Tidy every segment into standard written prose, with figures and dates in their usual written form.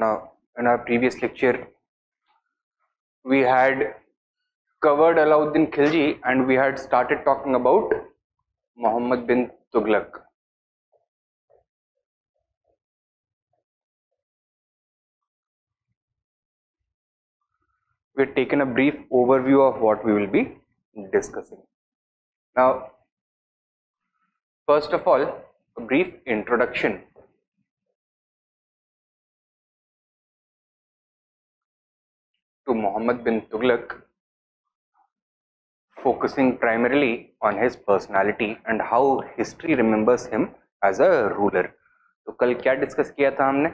Now, in our previous lecture, we had covered Alauddin Khilji and we had started talking about Muhammad bin Tughlaq. We had taken a brief overview of what we will be discussing. Now, first of all, a brief introduction to Muhammad bin Tughlaq, focusing primarily on his personality and how history remembers him as a ruler. तो कल क्या discuss किया था हमने,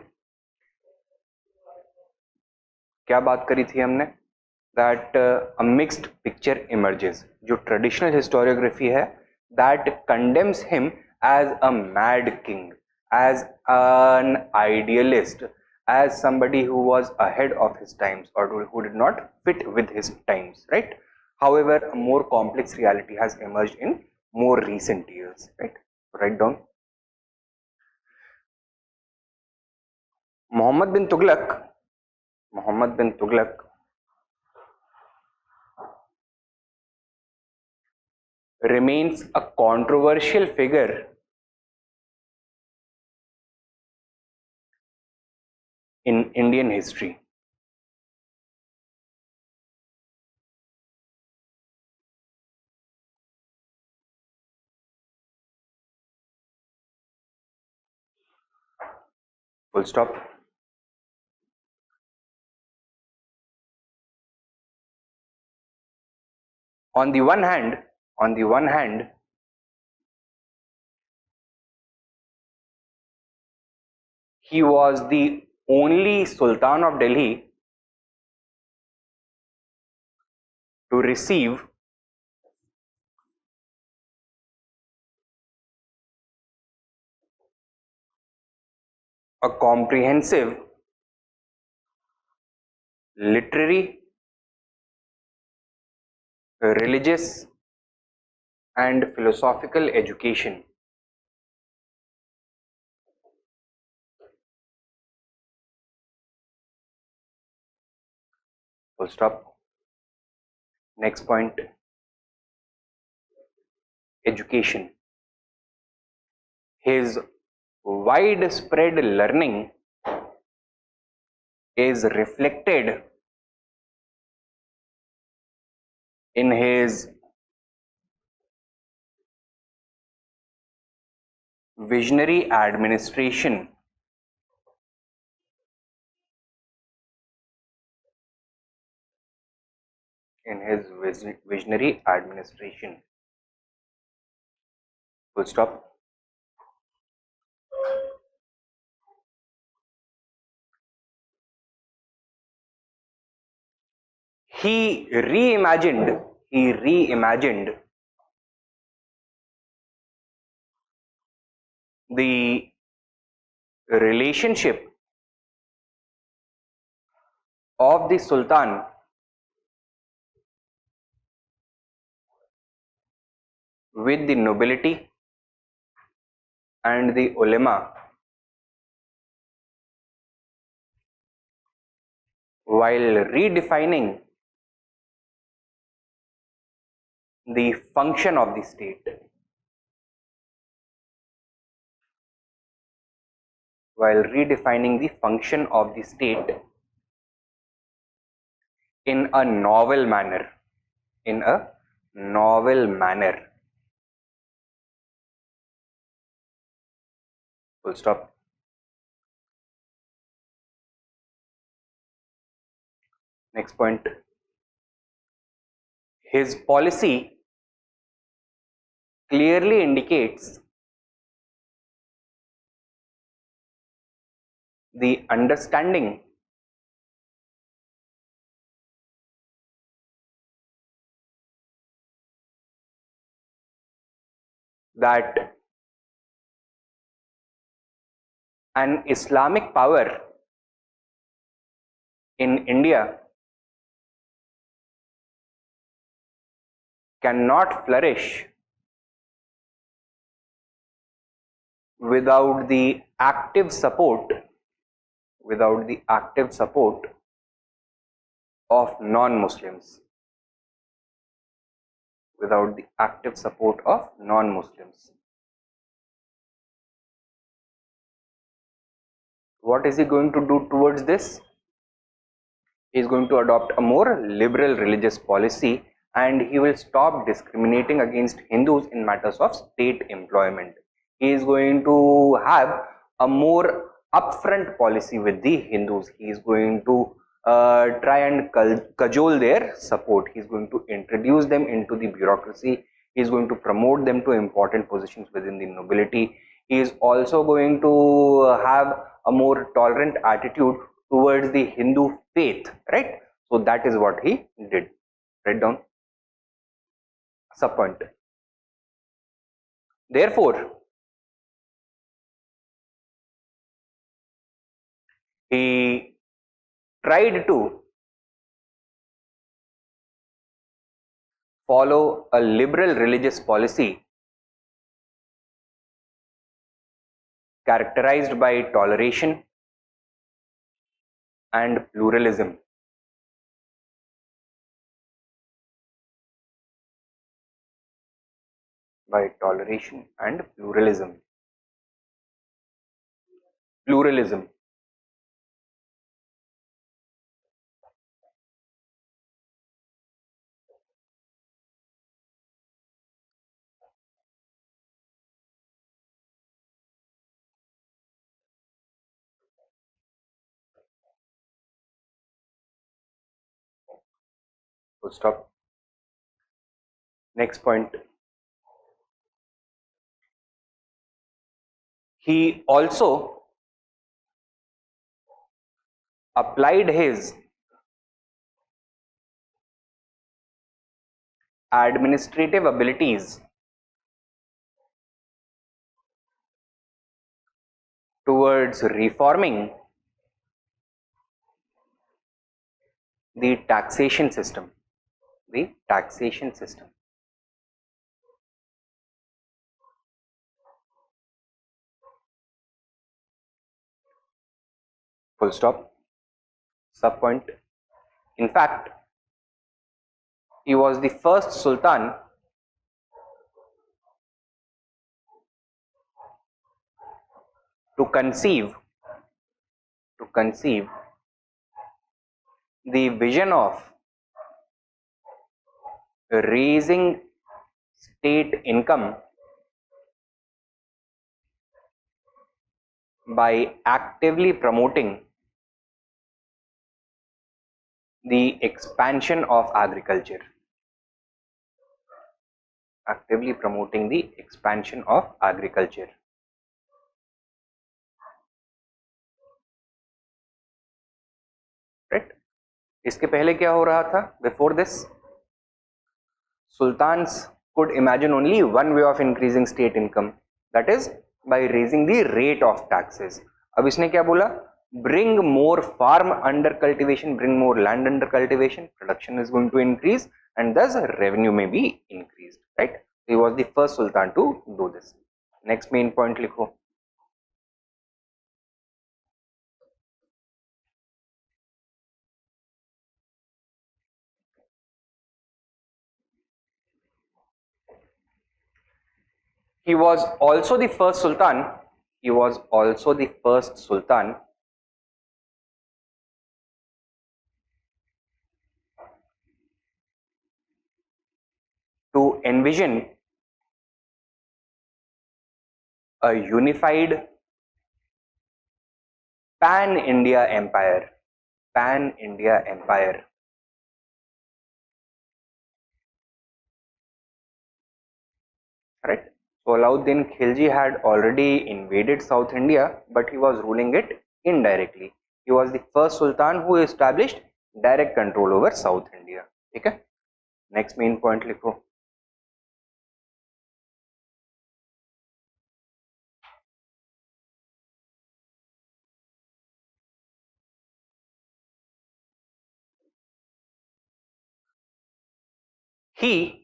क्या बात करी थी हमने, that a mixed picture emerges. जो traditional historiography है that condemns him as a mad king, as an idealist, as somebody who was ahead of his times or who did not fit with his times, right? However, a more complex reality has emerged in more recent years, right? Write down. Muhammad bin Tughlaq remains a controversial figure in Indian history. Full stop. On the one hand, he was the only Sultan of Delhi to receive a comprehensive literary, religious and philosophical education. Full stop. Next point, education. His widespread learning is reflected in his visionary administration. Full stop. He reimagined the relationship of the Sultan with the nobility and the ulema, while redefining the function of the state. In a novel manner. Full stop. Next point. His policy clearly indicates the understanding that an Islamic power in India cannot flourish without the active support without the active support of non-Muslims, without the active support of non-Muslims. What is he going to do towards this? He is going to adopt a more liberal religious policy, and he will stop discriminating against Hindus in matters of state employment. He is going to have a more upfront policy with the Hindus. He is going to try and cajole their support. He is going to introduce them into the bureaucracy. He is going to promote them to important positions within the nobility. He is also going to have a more tolerant attitude towards the Hindu faith, right? So that is what he did. Write down. Subpoint. Therefore, he tried to follow a liberal religious policy characterized by toleration and pluralism. By toleration and pluralism. Pluralism. Full stop. Next point. He also applied his administrative abilities towards reforming the taxation system. The taxation system. Full stop. Subpoint. In fact, he was the first sultan to conceive the vision of raising state income by actively promoting the expansion of agriculture. Actively promoting the expansion of agriculture. Right? इसके पहले क्या हो रहा था? Before this, sultans could imagine only one way of increasing state income, that is by raising the rate of taxes. अब इसने क्या बोला? Bring more farm under cultivation, bring more land under cultivation, production is going to increase and thus revenue may be increased, right? He was the first sultan to do this. Next main point लिखो. He was also the first sultan. He was also the first sultan to envision a unified pan-India empire. Pan-India empire. Right? So Alauddin Khilji had already invaded South India, but he was ruling it indirectly. He was the first sultan who established direct control over South India. Okay? Next main point लिखो. He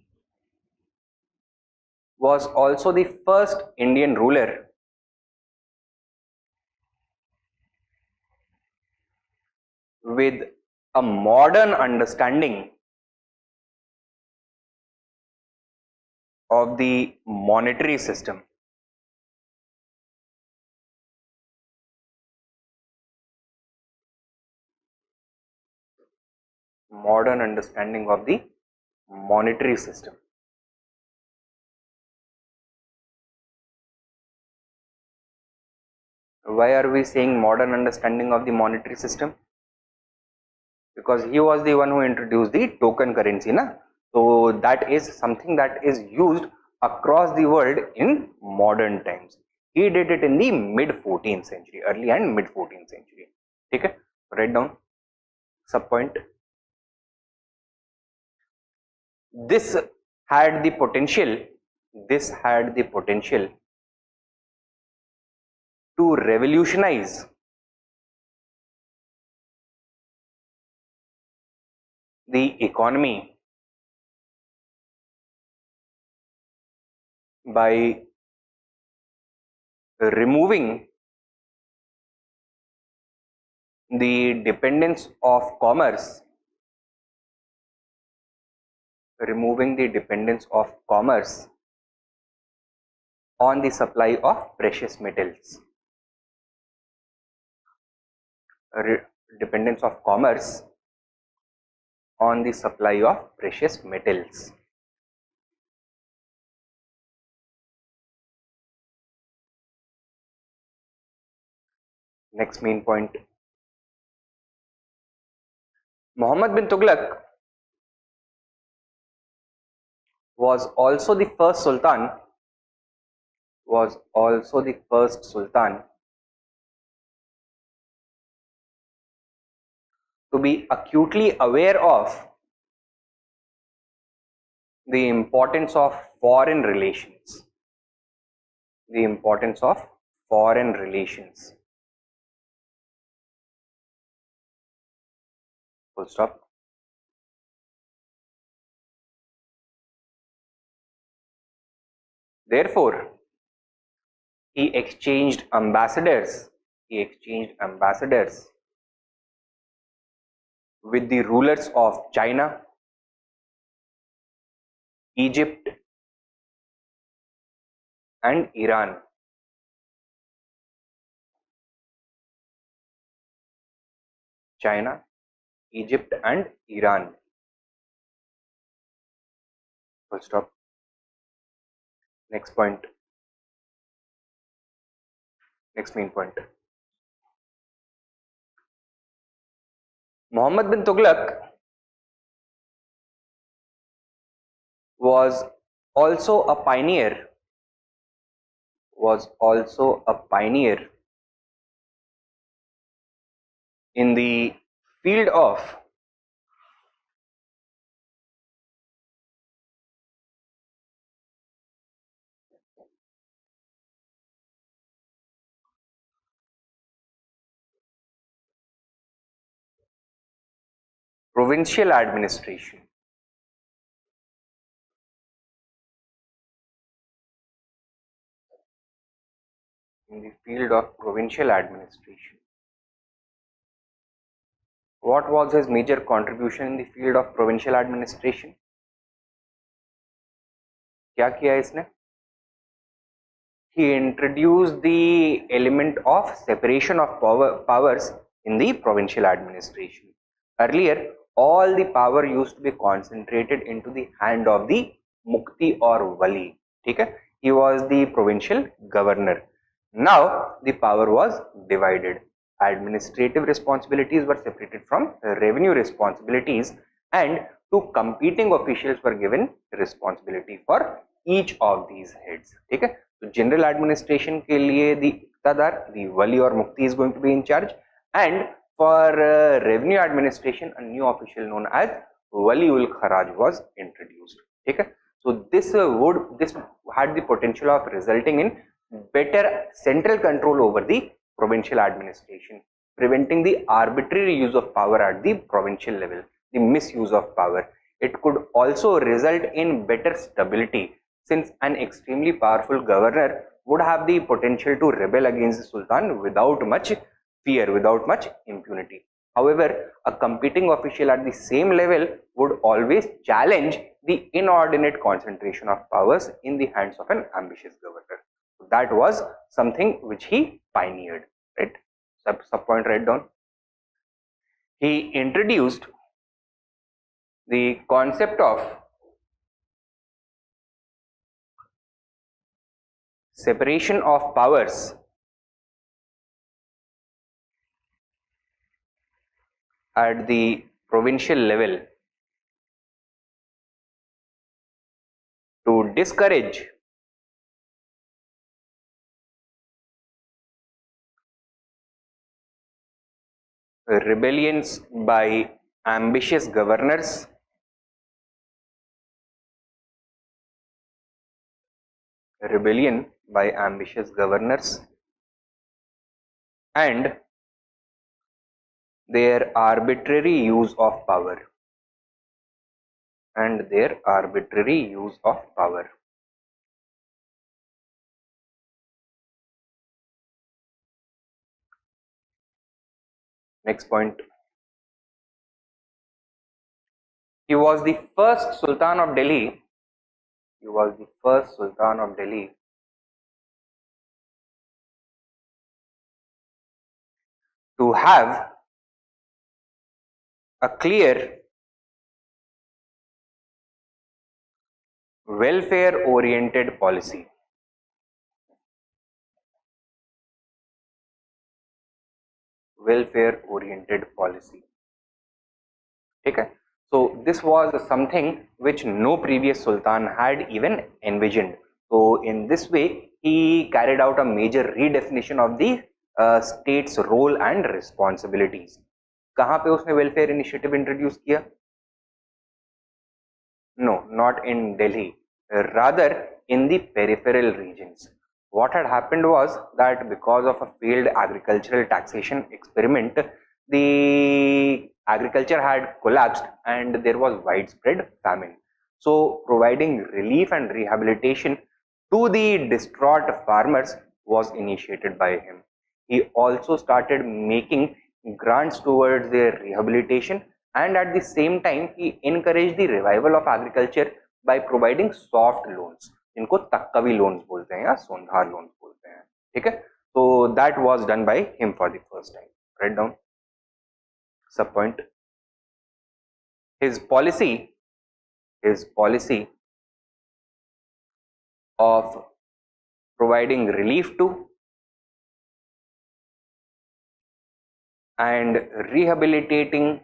was also the first Indian ruler with a modern understanding of the monetary system. Modern understanding of the monetary system. Why are we saying modern understanding of the monetary system? Because he was the one who introduced the token currency, na? So that is something that is used across the world in modern times. He did it in the mid 14th century, early and mid 14th century. Okay, write down sub point. This had the potential to revolutionize the economy by removing the dependence of commerce on the supply of precious metals. Dependence of commerce on the supply of precious metals. Next main point. Muhammad bin Tughlaq was also the first sultan to be acutely aware of the importance of foreign relations. Full stop. Therefore, he exchanged ambassadors with the rulers of China, Egypt, and Iran. China, Egypt, and Iran. Full stop. Next point. Next main point. Muhammad bin Tughlaq was also a pioneer in the field of provincial administration. What was his major contribution in the field of provincial administration? क्या किया इसने? He introduced the element of separation of powers in the provincial administration. Earlier, all the power used to be concentrated into the hand of the mukti or wali. Okay? He was the provincial governor. Now the power was divided. Administrative responsibilities were separated from revenue responsibilities, and two competing officials were given responsibility for each of these heads. Okay? So general administration के लिए the इक्तादार, the wali or mukti is going to be in charge, and for revenue administration, a new official known as Wali ul Kharaj was introduced. Okay? So this had the potential of resulting in better central control over the provincial administration, preventing the arbitrary use of power at the provincial level, the misuse of power. It could also result in better stability, since an extremely powerful governor would have the potential to rebel against the sultan without much fear, without much impunity. However, a competing official at the same level would always challenge the inordinate concentration of powers in the hands of an ambitious governor. So that was something which he pioneered, right? Sub point write down. He introduced the concept of separation of powers at the provincial level to discourage rebellions by ambitious governors and their arbitrary use of power. Next point. He was the first Sultan of Delhi. To have a clear welfare oriented policy. Okay. So this was something which no previous sultan had even envisioned. So in this way he carried out a major redefinition of the state's role and responsibilities. कहाँ पे उसने welfare initiative introduce किया? No, not in Delhi, rather in the peripheral regions. What had happened was that because of a failed agricultural taxation experiment, the agriculture had collapsed and there was widespread famine. So, providing relief and rehabilitation to the distraught farmers was initiated by him. He also started making grants towards their rehabilitation, and at the same time he encouraged the revival of agriculture by providing soft loans, इनको तक्कवी loans बोलते हैं या सोंधार loans बोलते हैं, ठीक है. So that was done by him for the first time. Write down sub point. His policy of providing relief to and rehabilitating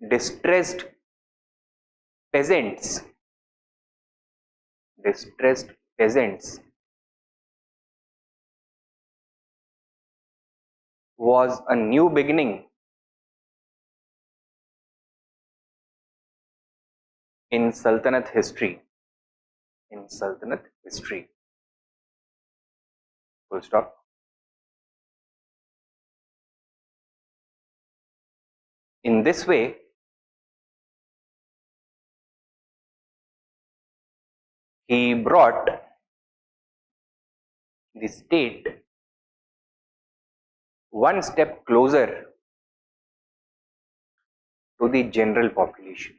distressed peasants was a new beginning in Sultanate history. Full stop. In this way, he brought the state one step closer to the general population.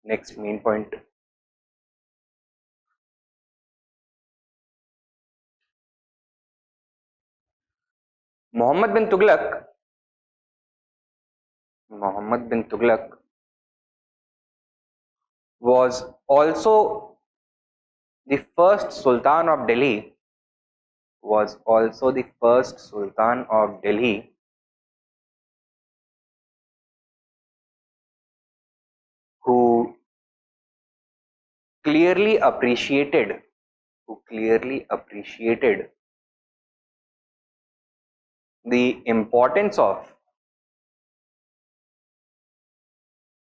Next main point. Muhammad bin Tughlaq was also the first Sultan of Delhi who clearly appreciated the importance of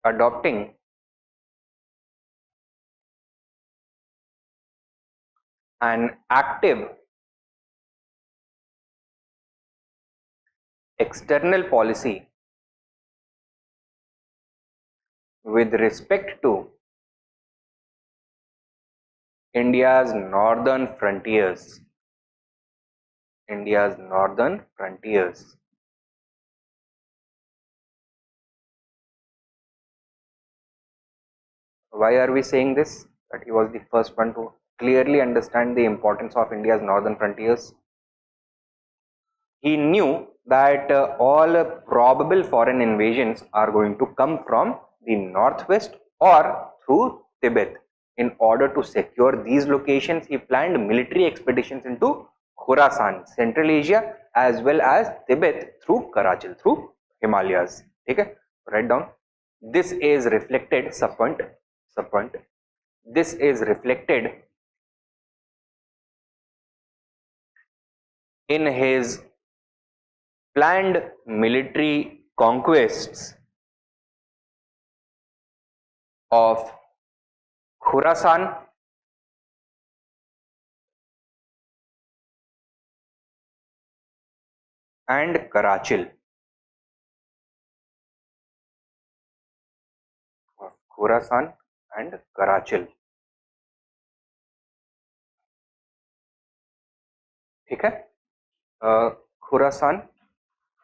adopting an active external policy with respect to India's northern frontiers. India's northern frontiers. Why are we saying this? That he was the first one to clearly understand the importance of India's northern frontiers. He knew that all probable foreign invasions are going to come from the northwest or through Tibet. In order to secure these locations, he planned military expeditions into Khorasan, Central Asia, as well as Tibet through Karachal, through Himalayas. Okay? Write down. This is reflected, subpoint. This is reflected in his planned military conquests of Khorasan and Karachal. Khorasan and Karachal. ठीक है, खुरासान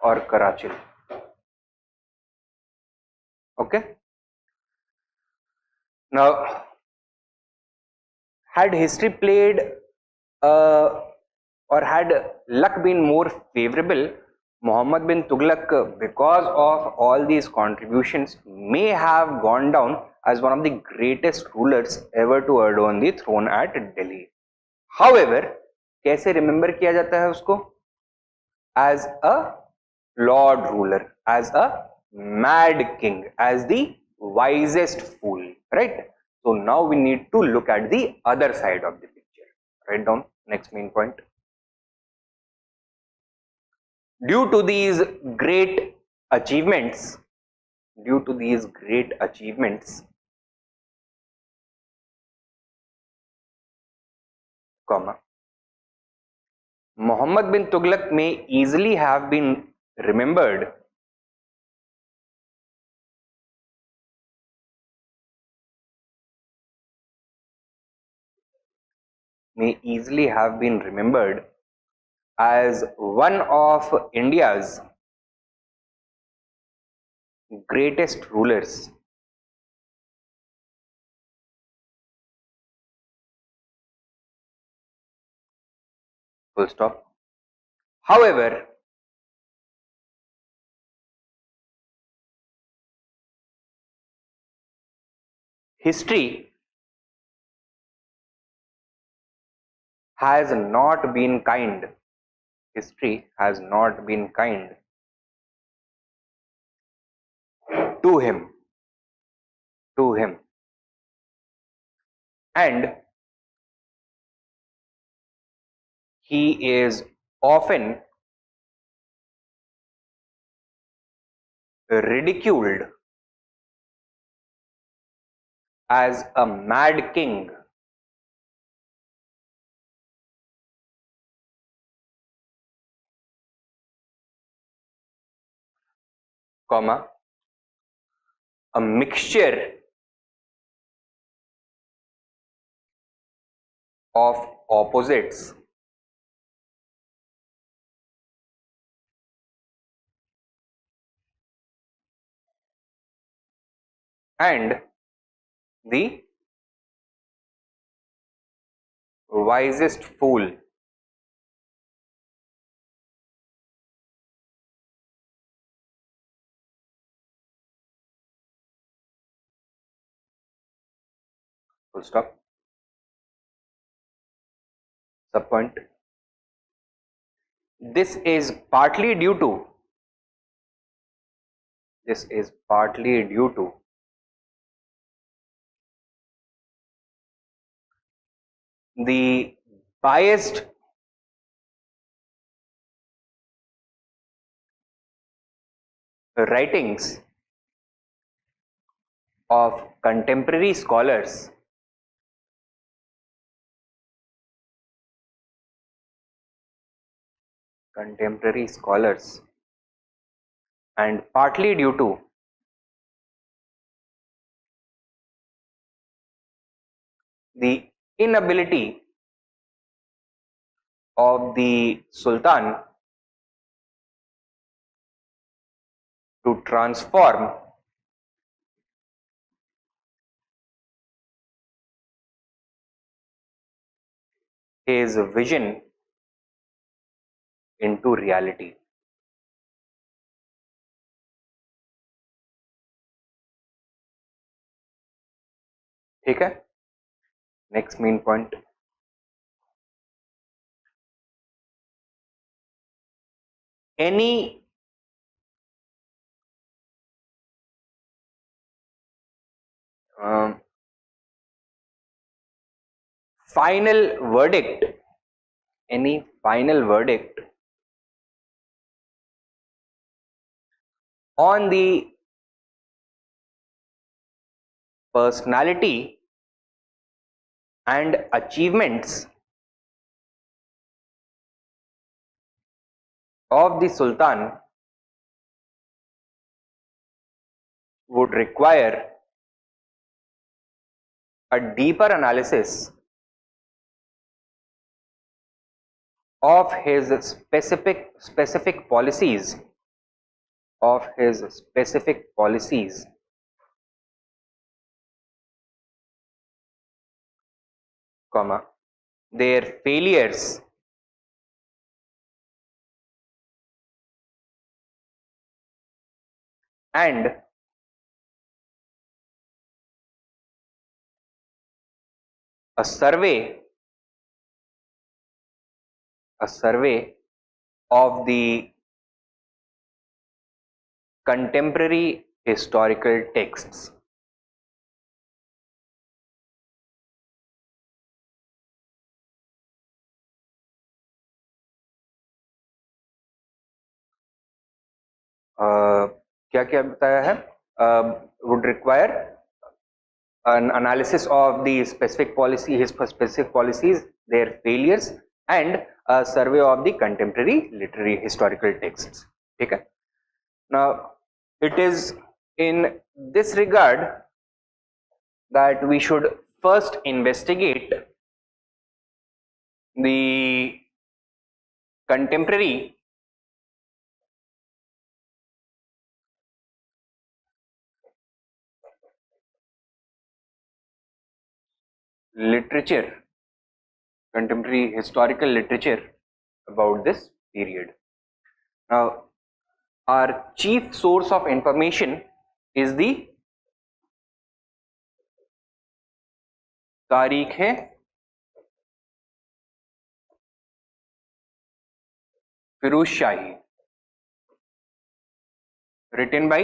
और Karachi. Okay, now had history played or had luck been more favorable, Muhammad bin Tughlaq, because of all these contributions, may have gone down as one of the greatest rulers ever to adorn the throne at Delhi. However, कैसे remember किया जाता है उसको? As a lord ruler, as a mad king, as the wisest fool, right? So now we need to look at the other side of the picture. Write down next main point. Due to these great achievements, comma, Muhammad bin Tughlaq may easily have been remembered as one of India's greatest rulers. Full stop. However, history has not been kind. History has not been kind to him. And he is often ridiculed as a mad king, comma, a mixture of opposites, and the wisest fool. Full stop. Subpoint. This is partly due to the biased writings of contemporary scholars and partly due to the inability of the Sultan to transform his vision into reality. ठीक है, next main point, any final verdict, any final verdict on the personality and achievements of the Sultan would require a deeper analysis of his specific policies, comma, their failures and a survey of the contemporary historical texts. क्या क्या बताया है, would require an analysis of the specific policy, his specific policies, their failures, and a survey of the contemporary literary historical texts. ठीक है. Now it is in this regard that we should first investigate the contemporary literature, contemporary historical literature about this period. Now, our chief source of information is the तारीखें फिरोज शाही, written by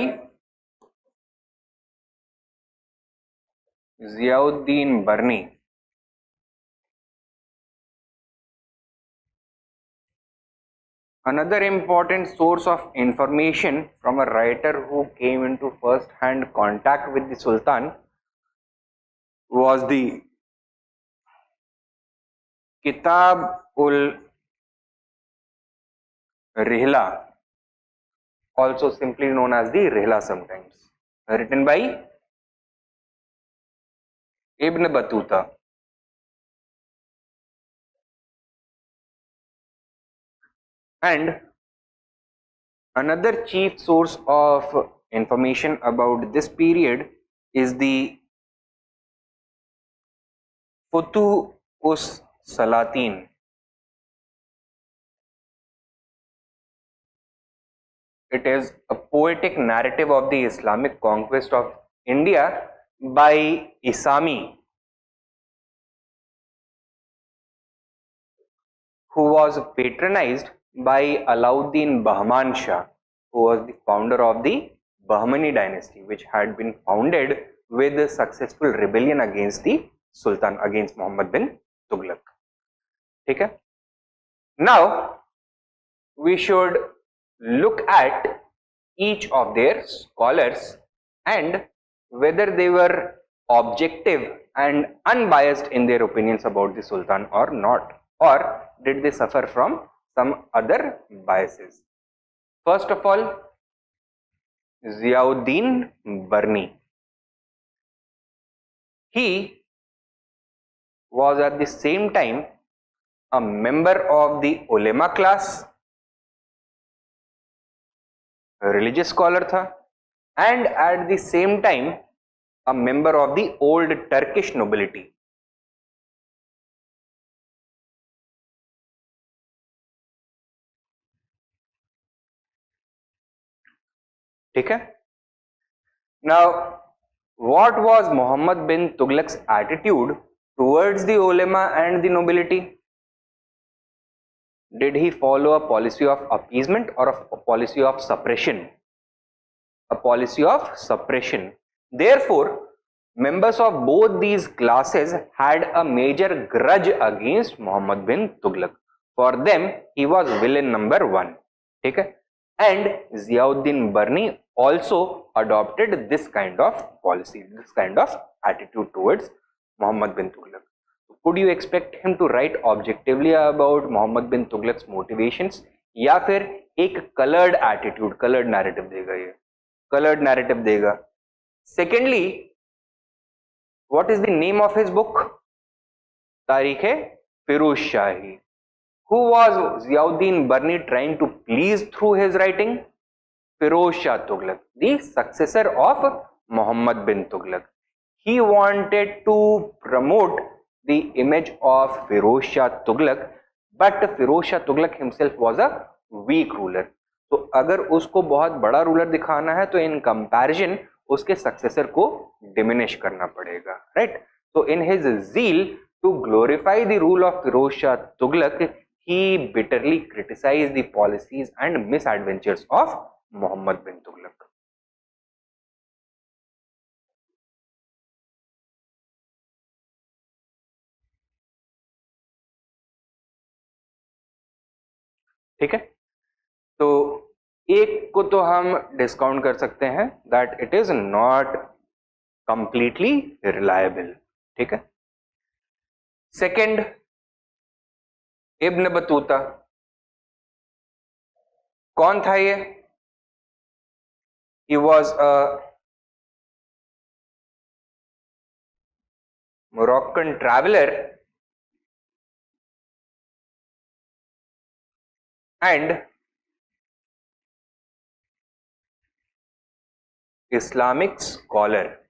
Ziauddin Barni. Another important source of information from a writer who came into first-hand contact with the Sultan was the Kitab ul Rihla, also simply known as the Rihla sometimes, written by Ibn Battuta. And another chief source of information about this period is the Futu us Salatin. It is a poetic narrative of the Islamic conquest of India by Isami, who was patronized by Alauddin Bahman Shah, who was the founder of the Bahmani dynasty, which had been founded with a successful rebellion against the Sultan, against Muhammad bin Tughlaq. Okay? Now, we should look at each of their scholars and whether they were objective and unbiased in their opinions about the Sultan or not, or did they suffer from some other biases. First of all, Ziauddin Barni. He was at the same time a member of the ulema class, religious scholar था, and at the same time a member of the old Turkish nobility. ठीक है. Now, what was Muhammad bin Tughlaq's attitude towards the ulema and the nobility? Did he follow a policy of appeasement or a policy of suppression? A policy of suppression. Therefore, members of both these classes had a major grudge against Muhammad bin Tughlaq. For them, he was villain number one. ठीक है? And Ziauddin Barni also adopted this kind of policy, this kind of attitude towards Muhammad bin Tughlaq. Could you expect him to write objectively about Muhammad bin Tughlaq's motivations, या फिर एक colored attitude, colored narrative देगा? ये colored narrative देगा. Secondly, what is the name of his book? तारीख है फिरोज शाही. Who was Ziauddin Barni trying to please through his writing? Firoz Shah Tughlaq, the successor of Muhammad bin Tughlaq. He wanted to promote the image of Firoz Shah Tughlaq, but Firoz Shah Tughlaq himself was a weak ruler. तो अगर उसको बहुत बड़ा ruler दिखाना है तो in comparison उसके successor को डिमिनिश करना पड़ेगा, राइट? तो in his zeal to glorify the rule of Firoz Shah Tughlaq, he bitterly criticized the policies and misadventures of Muhammad bin Tughlaq. ठीक है, तो एक को तो हम डिस्काउंट कर सकते हैं, that it is not completely reliable. ठीक है. Second, Ibn Battuta. कौन था ये? He was a Moroccan traveller and Islamic scholar.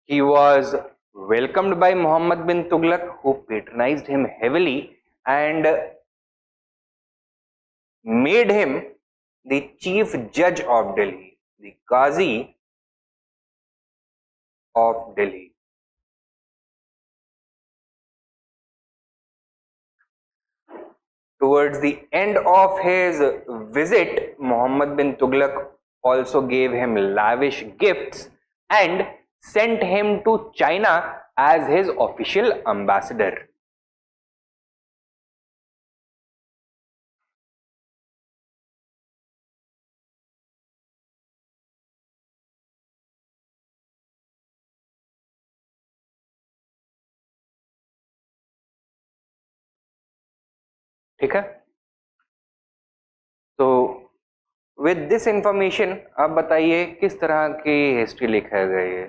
He was welcomed by Muhammad bin Tughlaq, who patronized him heavily and made him the chief judge of Delhi, the Qazi of Delhi. Towards the end of his visit, Muhammad bin Tughlaq also gave him lavish gifts and sent him to China as his official ambassador. ठीक है. तो with this information आप बताइए किस तरह की history लिखा गया है?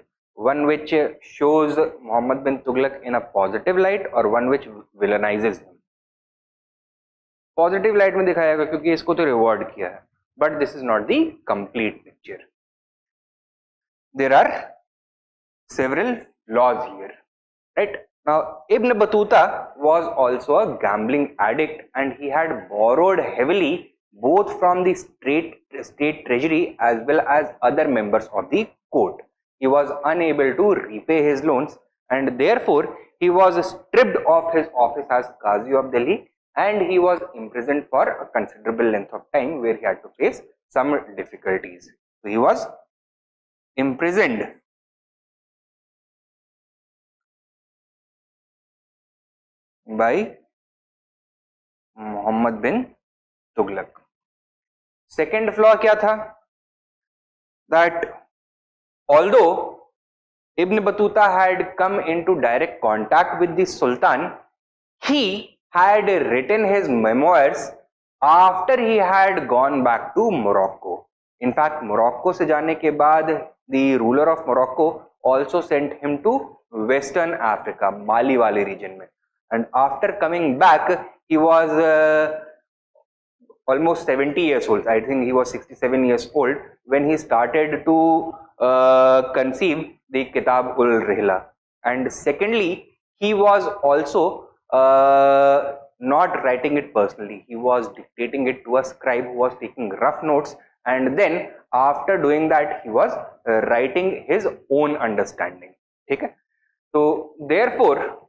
One which shows Mohammad bin Tughlaq in a positive light और one which villainises him. Positive light में दिखाया गया क्योंकि इसको तो रिवॉर्ड किया है, but this is not the complete picture. There are several laws here, right? Now, Ibn Battuta was also a gambling addict and he had borrowed heavily both from the state treasury as well as other members of the court. He was unable to repay his loans and therefore he was stripped of his office as Qazi of Delhi and he was imprisoned for a considerable length of time where he had to face some difficulties. So, he was imprisoned by Muhammad bin Tughlaq. Second flaw क्या था? That although Ibn Battuta had come into direct contact with the Sultan, he had written his memoirs after he had gone back to Morocco. In fact, Morocco से जाने के बाद the ruler of Morocco also sent him to Western Africa, Mali wale region mein. And after coming back, he was almost 70 years old. I think he was 67 years old when he started to conceive the Kitab ul Rihla. And secondly, he was also not writing it personally. He was dictating it to a scribe who was taking rough notes, and then after doing that he was writing his own understanding. Okay? So therefore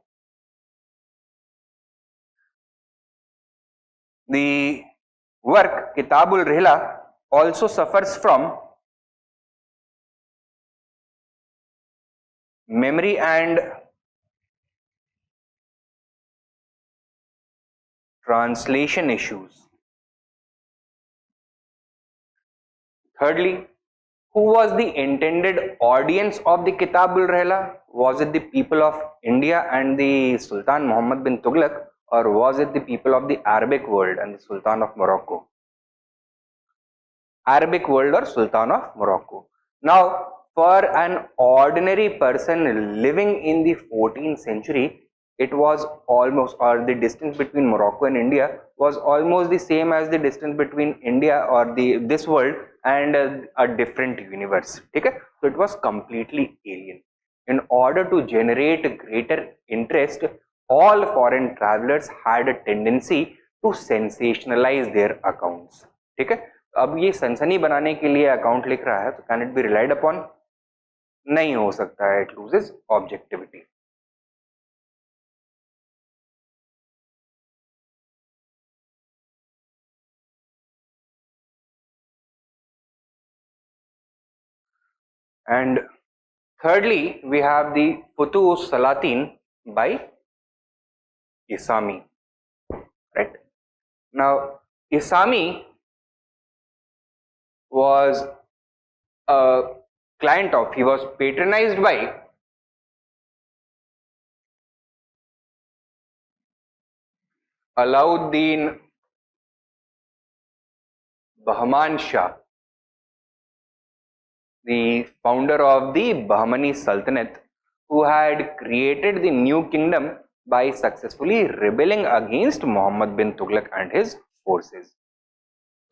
the work Kitabul Rihla also suffers from memory and translation issues. Thirdly, who was the intended audience of the Kitabul Rihla? Was it the people of India and the Sultan Muhammad bin Tughlaq, or was it the people of the Arabic world and the Sultan of Morocco? Arabic world or Sultan of Morocco. Now, for an ordinary person living in the 14th century, it was almost, or the distance between Morocco and India was almost the same as the distance between India or this world and a different universe. Okay? So it was completely alien. In order to generate greater interest, all foreign travelers had a tendency to sensationalize their accounts. ठीक है, अब ये सनसनी बनाने के लिए account लिख रहा है तो can it be relied upon? नहीं हो सकता है, it loses objectivity. And thirdly, we have the Futuh Salatin by Isami. Right? Now, Isami was a client of, he was patronized by Alauddin Bahman Shah, the founder of the Bahmani Sultanate, who had created the new kingdom by successfully rebelling against Muhammad bin Tughlaq and his forces.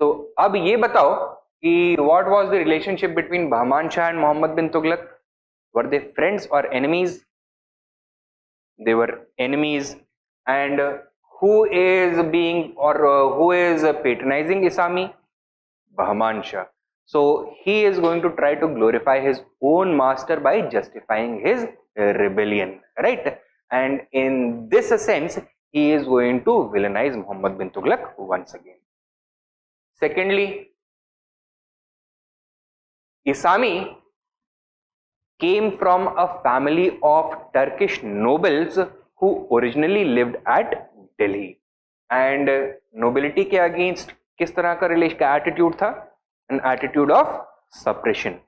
So, अब ये बताओ कि what was the relationship between Bahman Shah and Muhammad bin Tughlaq? Were they friends or enemies? They were enemies. And who is being or who is patronizing Isami? Bahman Shah. So he is going to try to glorify his own master by justifying his rebellion, right? And in this sense, he is going to villainize Muhammad bin Tughlaq once again. Secondly, Isami came from a family of Turkish nobles who originally lived at Delhi. And nobility के against किस तरह का relation का attitude था? An attitude of suppression.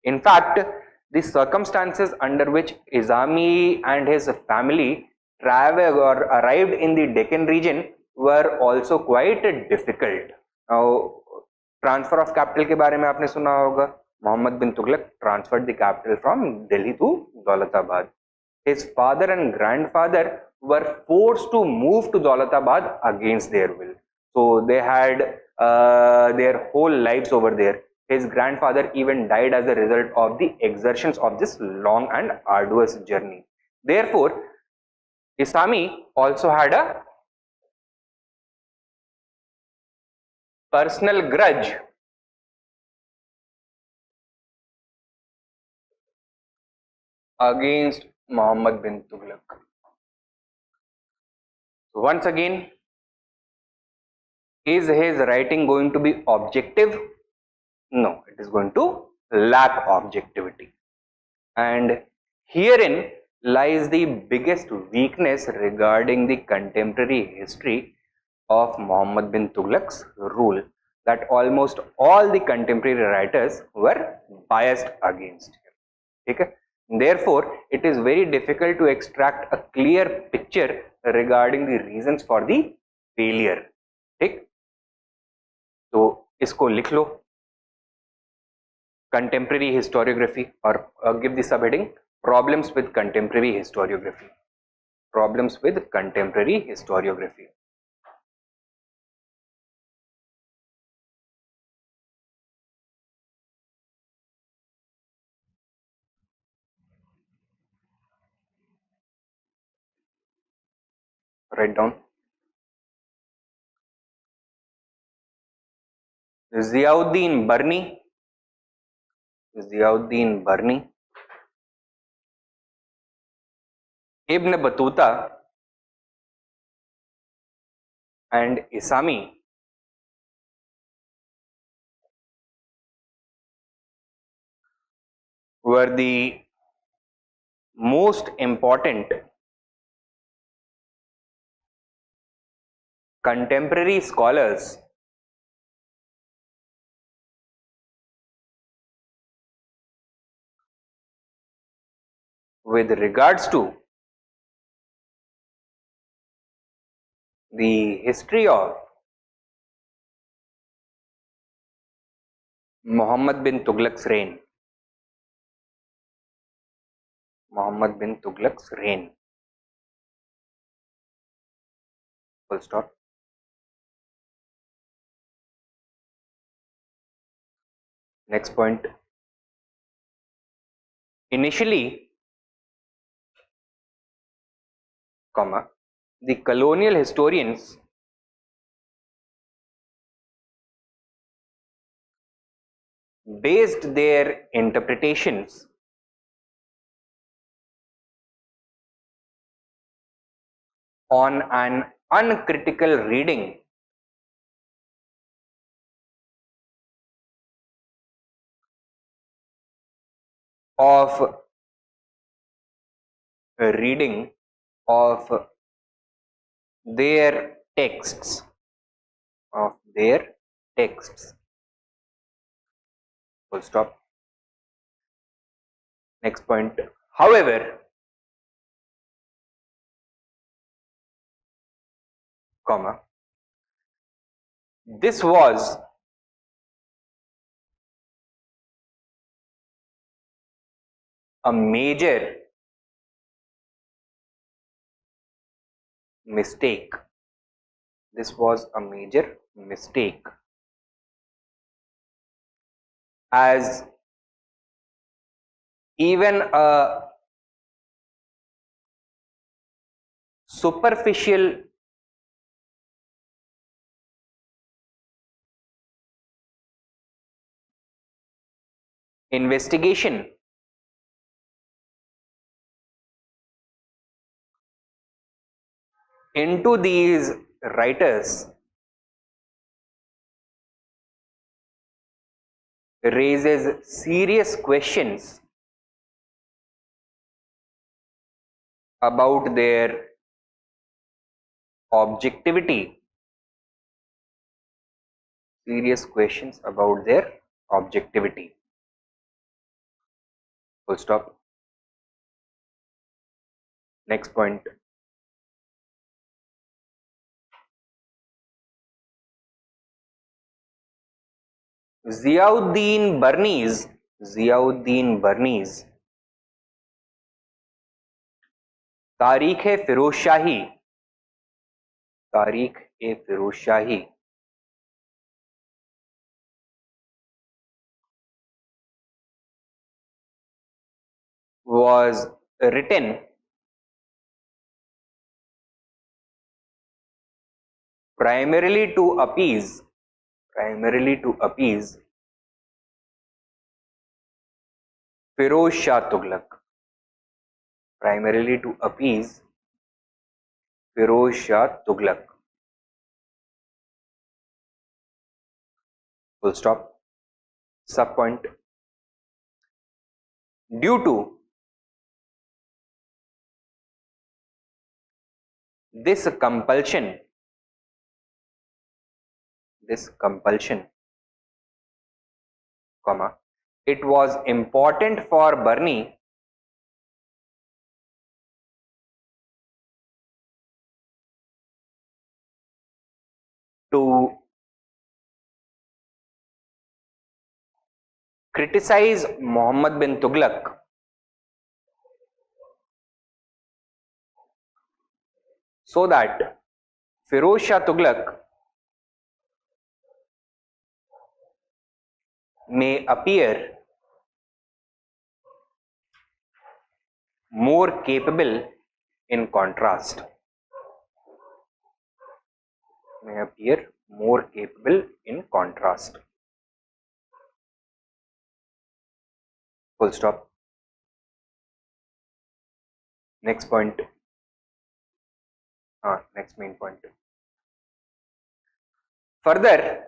In fact, the circumstances under which Isami and his family traveled or arrived in the Deccan region were also quite difficult. Now, transfer of capital के बारे में आपने सुना होगा. Muhammad bin Tughlaq transferred the capital from Delhi to Daulatabad. His father and grandfather were forced to move to Daulatabad against their will. So they had their whole lives over there. His grandfather even died as a result of the exertions of this long and arduous journey. Therefore, Isami also had a personal grudge against Muhammad bin Tughlaq. So once again, is his writing going to be objective? No, it is going to lack objectivity. And herein lies the biggest weakness regarding the contemporary history of Muhammad bin Tughlaq's rule, that almost all the contemporary writers were biased against him. Okay? Therefore, it is very difficult to extract a clear picture regarding the reasons for the failure. ठीक, तो इसको लिख लो. contemporary historiography, or give the subheading problems with contemporary historiography. Problems with contemporary historiography. Write down. Ziauddin Barni, Ziauddin Barni, Ibn Battuta and Isami were the most important contemporary scholars with regards to the history of Muhammad bin Tughlaq's reign. Muhammad bin Tughlaq's reign. Full stop. Next point. Initially, comma, the colonial historians based their interpretations on an uncritical reading of their texts, full stop. Next point. However, comma, this was a major mistake. This was a major mistake, as even a superficial investigation into these writers raises serious questions about their objectivity. Serious questions about their objectivity. Full stop. Next point. Ziauddin Barni's तारीख-ए-फिरोजशाही was written primarily to appease Firoz Shah Tughlaq. Primarily to appease Firoz Shah Tughlaq. Full stop. Subpoint. Due to this compulsion, comma, it was important for Barni to criticize Muhammad bin Tughlaq so that Firoz Shah Tughlaq may appear more capable in contrast. May appear more capable in contrast. Full stop. Next point. Next main point. Further,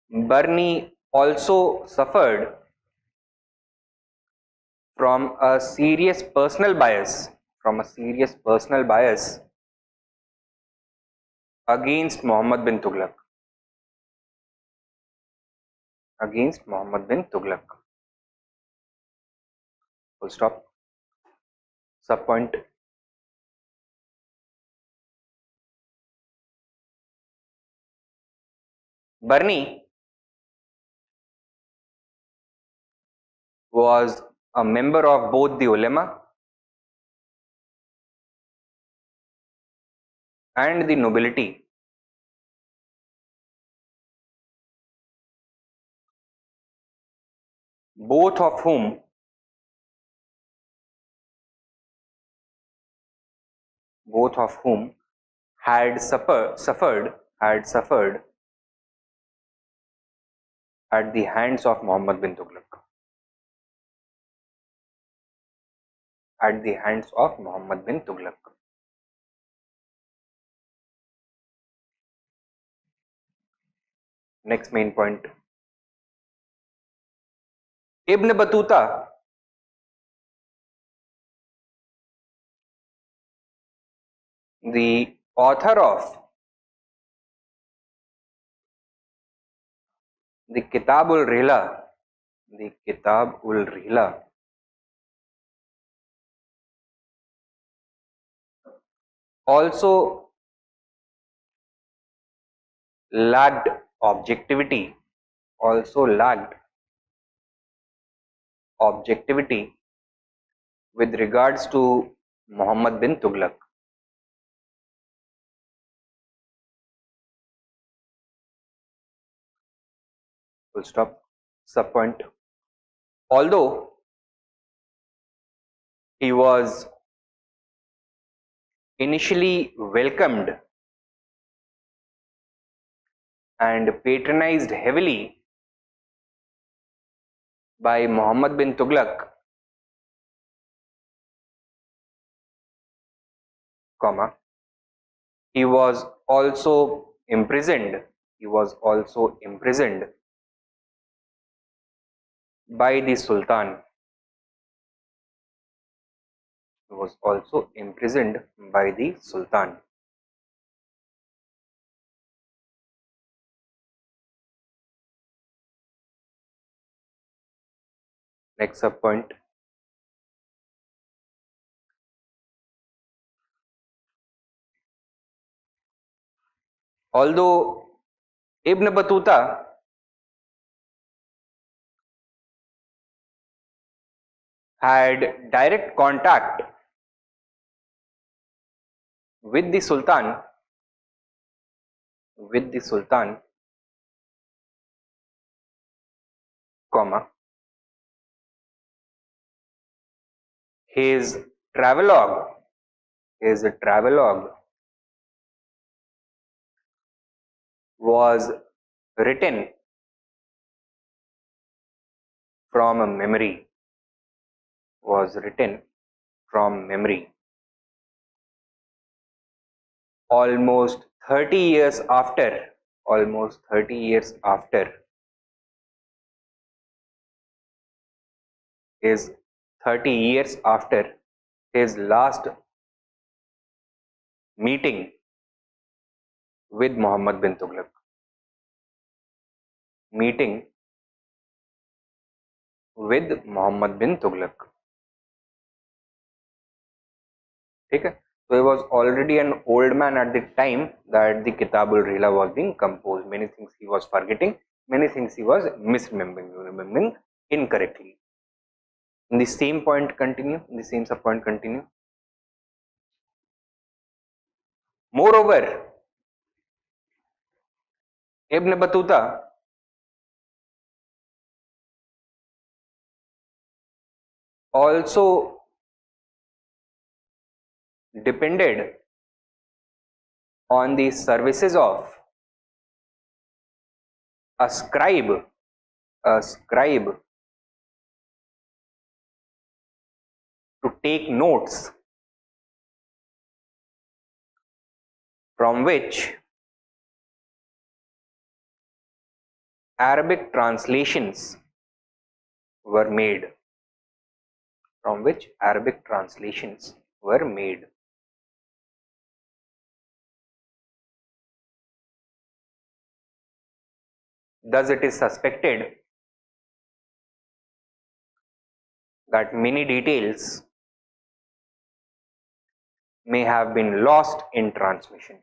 Barney also suffered from a serious personal bias, against Muhammad bin Tughlaq. Full stop. Sub point. Barney was a member of both the ulema and the nobility, both of whom had suffered at the hands of Muhammad bin Tughlaq. Next main point. Ibn Battuta the author of the Kitab ul Rihla also lacked objectivity with regards to Muhammad bin Tughlaq. Full stop. Sub point. Although he was initially welcomed and patronized heavily by Muhammad bin Tughlaq, he was also imprisoned by the Sultan. Next sub point. Although Ibn Battuta had direct contact with the Sultan, his travelogue was written from memory. Almost 30 years after his last meeting with Muhammad bin Tughlaq. Okay? So he was already an old man at the time that the Kitab ul Rihla was being composed. Many things he was forgetting. many things he was remembering incorrectly. In the same point continue, in the same sub point continue. Moreover, Ibn Battuta also depended on the services of a scribe to take notes, from which Arabic translations were made. Thus, it is suspected that many details may have been lost in transmission.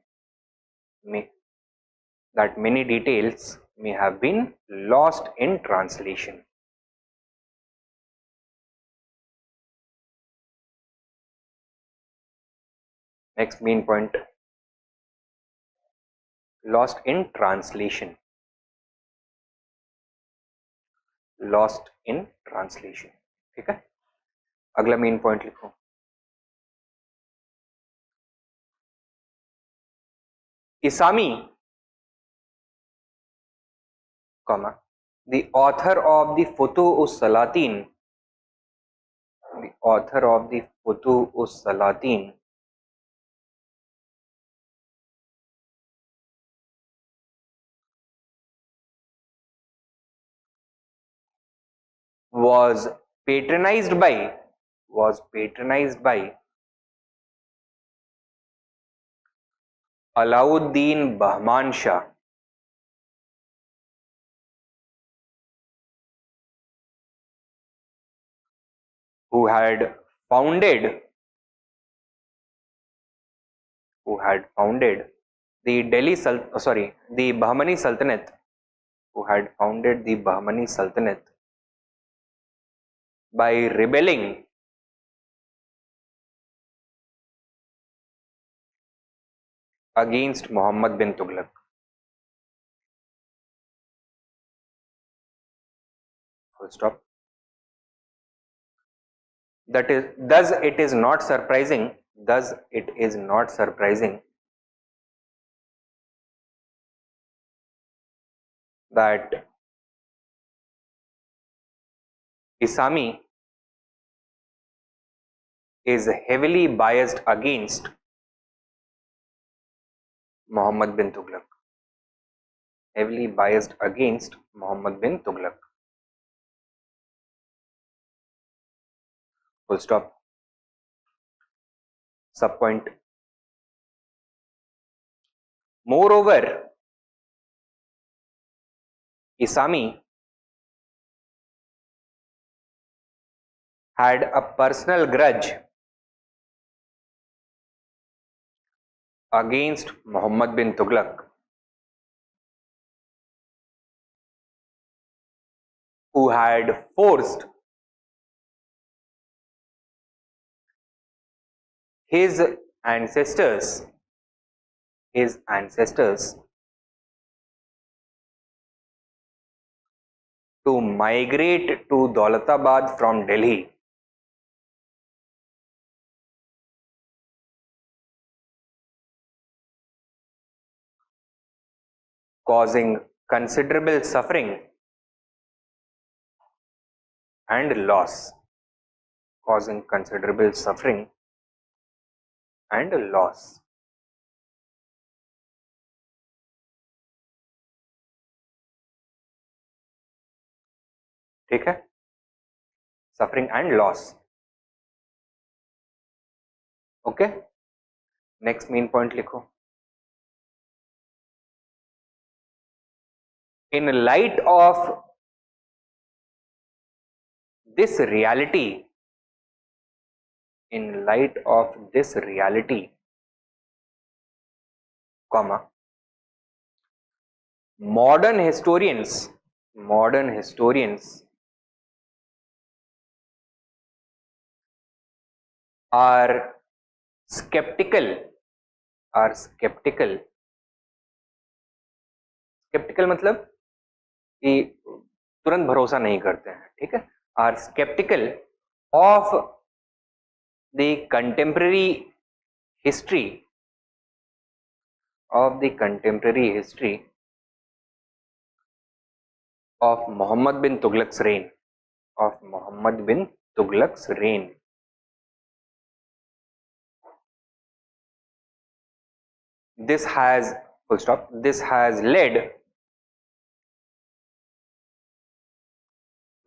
Next main point, lost in translation. ठीक है, अगला main point लिखो. Isami, the author of the Futuh-us-Salatin, was patronized by Alauddin Bahman Shah, who had founded the Bahmani Sultanate, by rebelling against Muhammad bin Tughlaq. Full stop. Thus it is not surprising that Isami is heavily biased against Muhammad bin Tughlaq. Full stop. Subpoint. Moreover, Isami had a personal grudge against Muhammad bin Tughlaq, who had forced his ancestors to migrate to Daulatabad from Delhi, causing considerable suffering and loss. ठीक है, suffering and loss. Okay, next main point लिखो. In light of this reality, modern historians modern historians are skeptical मतलब कि तुरंत भरोसा नहीं करते हैं, ठीक है, are sceptical of the contemporary history of the contemporary history of Muhammad bin Tughlaq's reign, This has, full stop, this has led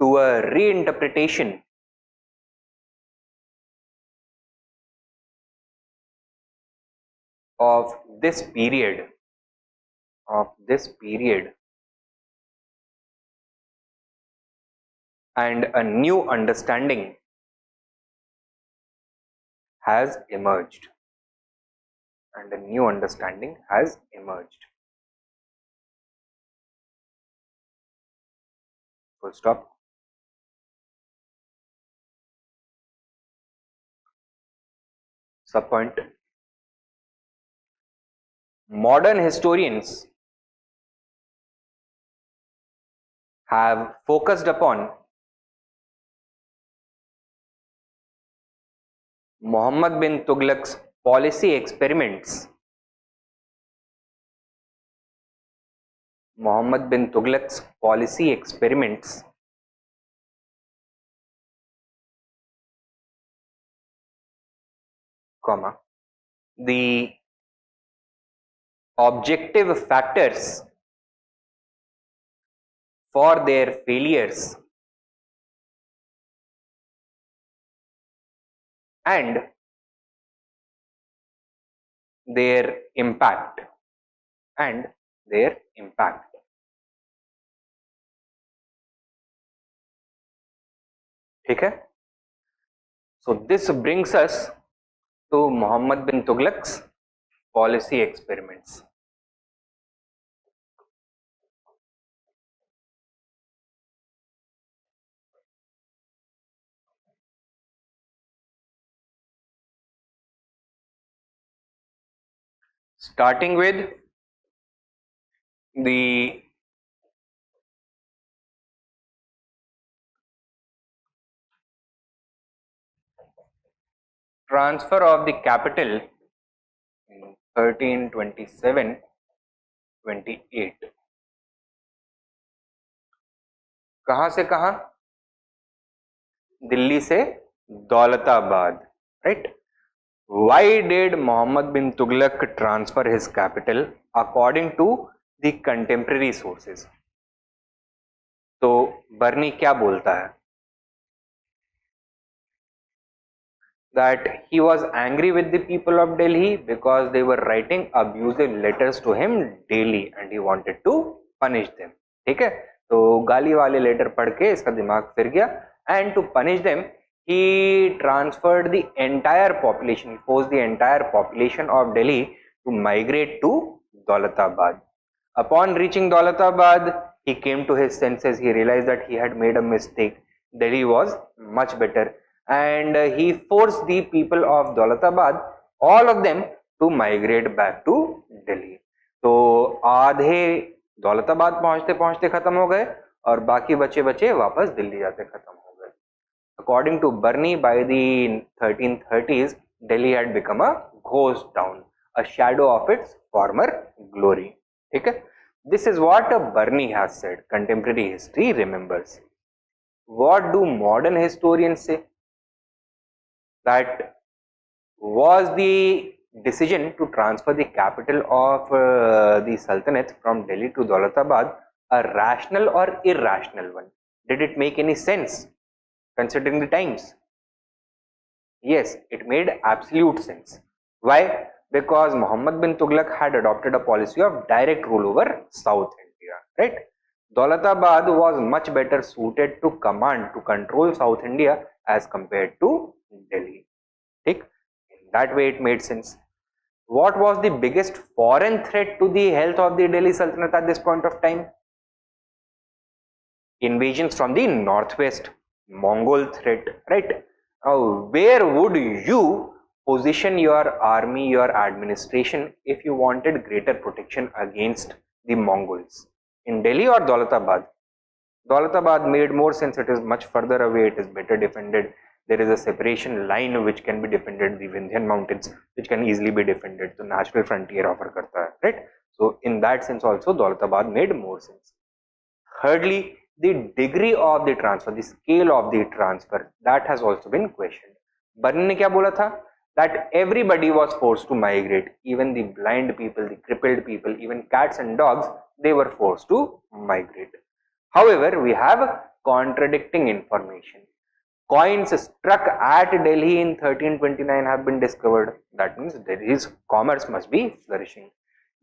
to a reinterpretation of this period and a new understanding has emerged. Full stop. Subpoint. Modern historians have focused upon Muhammad bin Tughlaq's policy experiments, comma, the objective factors for their failures and their impact. ठीक है, so this brings us to Muhammad bin Tughlaq's policy experiments. Starting with the transfer of the capital in 1327-28. कहां से कहां? दिल्ली से Daulatabad, right? Why did Muhammad bin Tughlaq transfer his capital according to the contemporary sources? तो बर्नी क्या बोलता है? That he was angry with the people of Delhi because they were writing abusive letters to him daily and he wanted to punish them. ठीक है, तो गाली वाले letter पढ़ के इसका दिमाग फिर गया and to punish them he transferred the entire population, forced the entire population of Delhi to migrate to Daulatabad. Upon reaching Daulatabad, he came to his senses. He realized that he had made a mistake. Delhi was much better. And he forced the people of Daulatabad, all of them, to migrate back to Delhi. तो आधे दौलताबाद पहुंचते पहुंचते खत्म हो गए और बाकी बचे बचे वापस दिल्ली जाते खत्म हो गए. According to Barney, by the 1330s, Delhi had become a ghost town, a shadow of its former glory. ठीक है? This is what Barney has said. Contemporary history remembers. What do modern historians say? That was the decision to transfer the capital of the Sultanate from Delhi to Daulatabad a rational or irrational one? Did it make any sense considering the times? Yes, it made absolute sense. Why? Because Muhammad bin Tughlaq had adopted a policy of direct rule over South India, right? Daulatabad was much better suited to control South India as compared to Delhi. In that way it made sense. What was the biggest foreign threat to the health of the Delhi Sultanate at this point of time? invasions from the northwest, Mongol threat, right? Now, where would you position your army, your administration, if you wanted greater protection against the Mongols? In Delhi or Daulatabad? Daulatabad made more sense. It is much further away. It is better defended. There is a separation line which can be defended. The Vindhyan mountains, which can easily be defended. So natural frontier offer karta hai, right? So in that sense also, Daulatabad made more sense. Thirdly, the degree of the transfer, the scale of the transfer, that has also been questioned. Barni ne kya bola tha? That everybody was forced to migrate. Even the blind people, the crippled people, even cats and dogs, they were forced to migrate. However, we have contradicting information. Coins struck at Delhi in 1329 have been discovered. That means Delhi's commerce must be flourishing.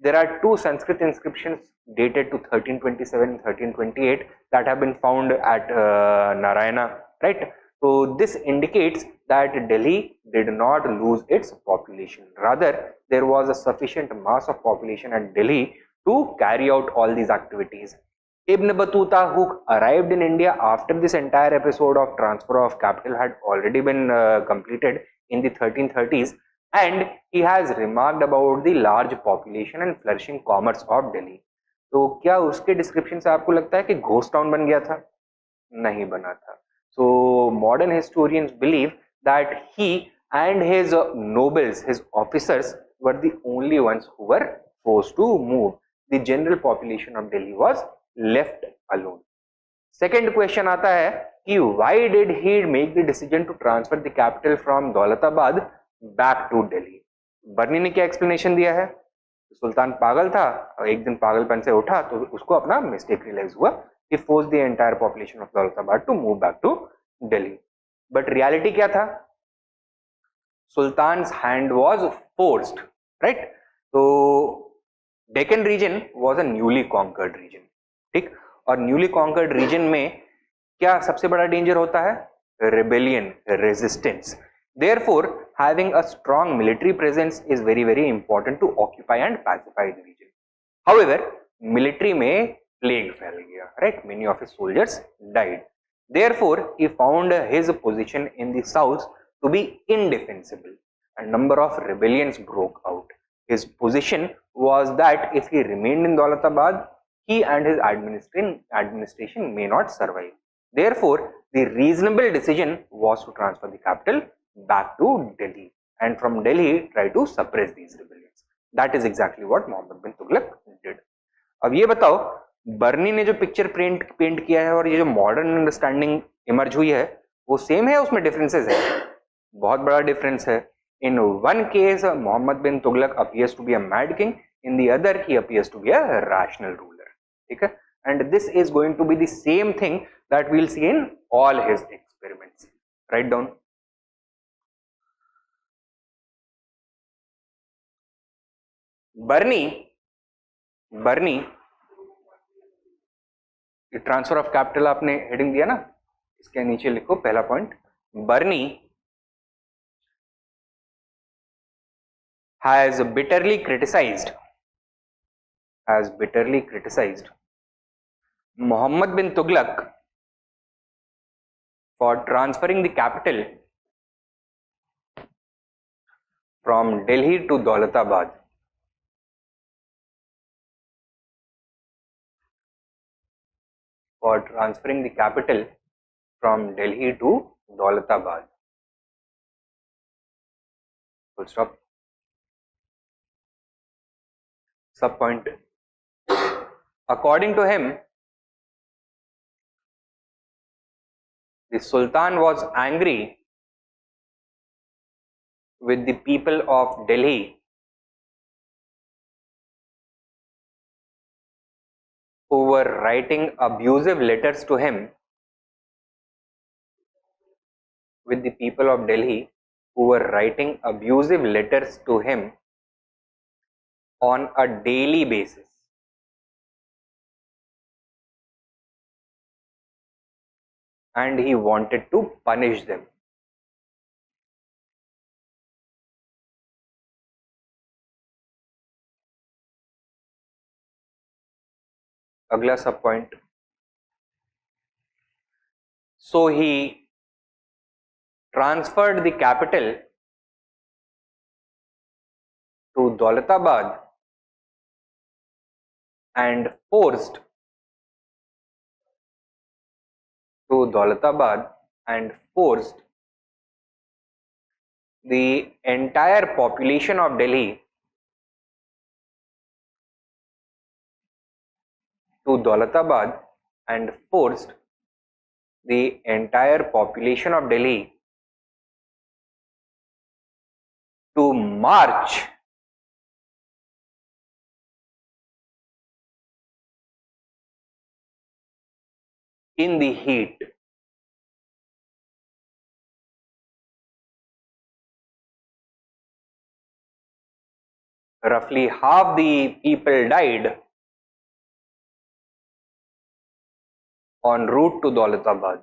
There are two Sanskrit inscriptions dated to 1327 and 1328 that have been found at Narayana, right? So this indicates that Delhi did not lose its population. Rather, there was a sufficient mass of population at Delhi to carry out all these activities. Ibn Battuta, who arrived in India after this entire episode of transfer of capital had already been completed in the 1330s, and he has remarked about the large population and flourishing commerce of Delhi. तो क्या उसके description से आपको लगता है कि ghost town बन गया था? नहीं बना था. So modern historians believe that he and his nobles, his officers, were the only ones who were forced to move. The general population of Delhi was left alone. Second question आता है कि why did he make the decision to transfer the capital from Daulatabad back to Delhi? बर्नी ने क्या explanation दिया है? सुल्तान पागल था और एक दिन पागलपन से उठा तो उसको अपना मिस्टेक रियलाइज हुआ. He forced the entire population of Daulatabad to move back to Delhi. But reality क्या था? Sultan's hand was forced, right? So Deccan region was a newly conquered region. ठीक, और न्यूली कॉन्कर्ड रीजन में क्या सबसे बड़ा danger होता है? Rebellion, resistance. Therefore, having a strong military presence is very very important to occupy and pacify the region. However, military में plague फैल गया, right? Many of his soldiers died. Therefore, he found his position in the south to be indefensible. A number of rebellions broke out. His position was that if he remained in Daulatabad, he and his administration may not survive. Therefore, the reasonable decision was to transfer the capital back to Delhi and from Delhi try to suppress these rebellions. That is exactly what Muhammad bin Tughlaq did. अब ये बताओ, बर्नी ने जो picture paint किया है और ये जो मॉडर्न अंडरस्टैंडिंग इमर्ज हुई है वो सेम है, उसमें डिफरेंसेस है? बहुत बड़ा डिफरेंस है. In one case, Muhammad bin Tughlaq appears to be a mad king. In the other, he appears to be a rational ruler. Okay? And this is going to be the same thing that we'll see in all his experiments. Write down. Barney, transfer of capital आपने heading दिया ना, इसके नीचे लिखो पहला point. Barani has bitterly criticized Muhammad bin Tughlaq for transferring the capital from Delhi to Daulatabad. For transferring the capital from Delhi to Daulatabad. Full stop. Sub point. According to him, the Sultan was angry with the people of Delhi who were writing abusive letters to him, with the people of Delhi who were writing abusive letters to him on a daily basis. And he wanted to punish them. अगला सब point. So he transferred the capital to Daulatabad and forced the entire population of Delhi to Daulatabad and forced the entire population of Delhi to march in the heat. Roughly half the people died en route to Daulatabad.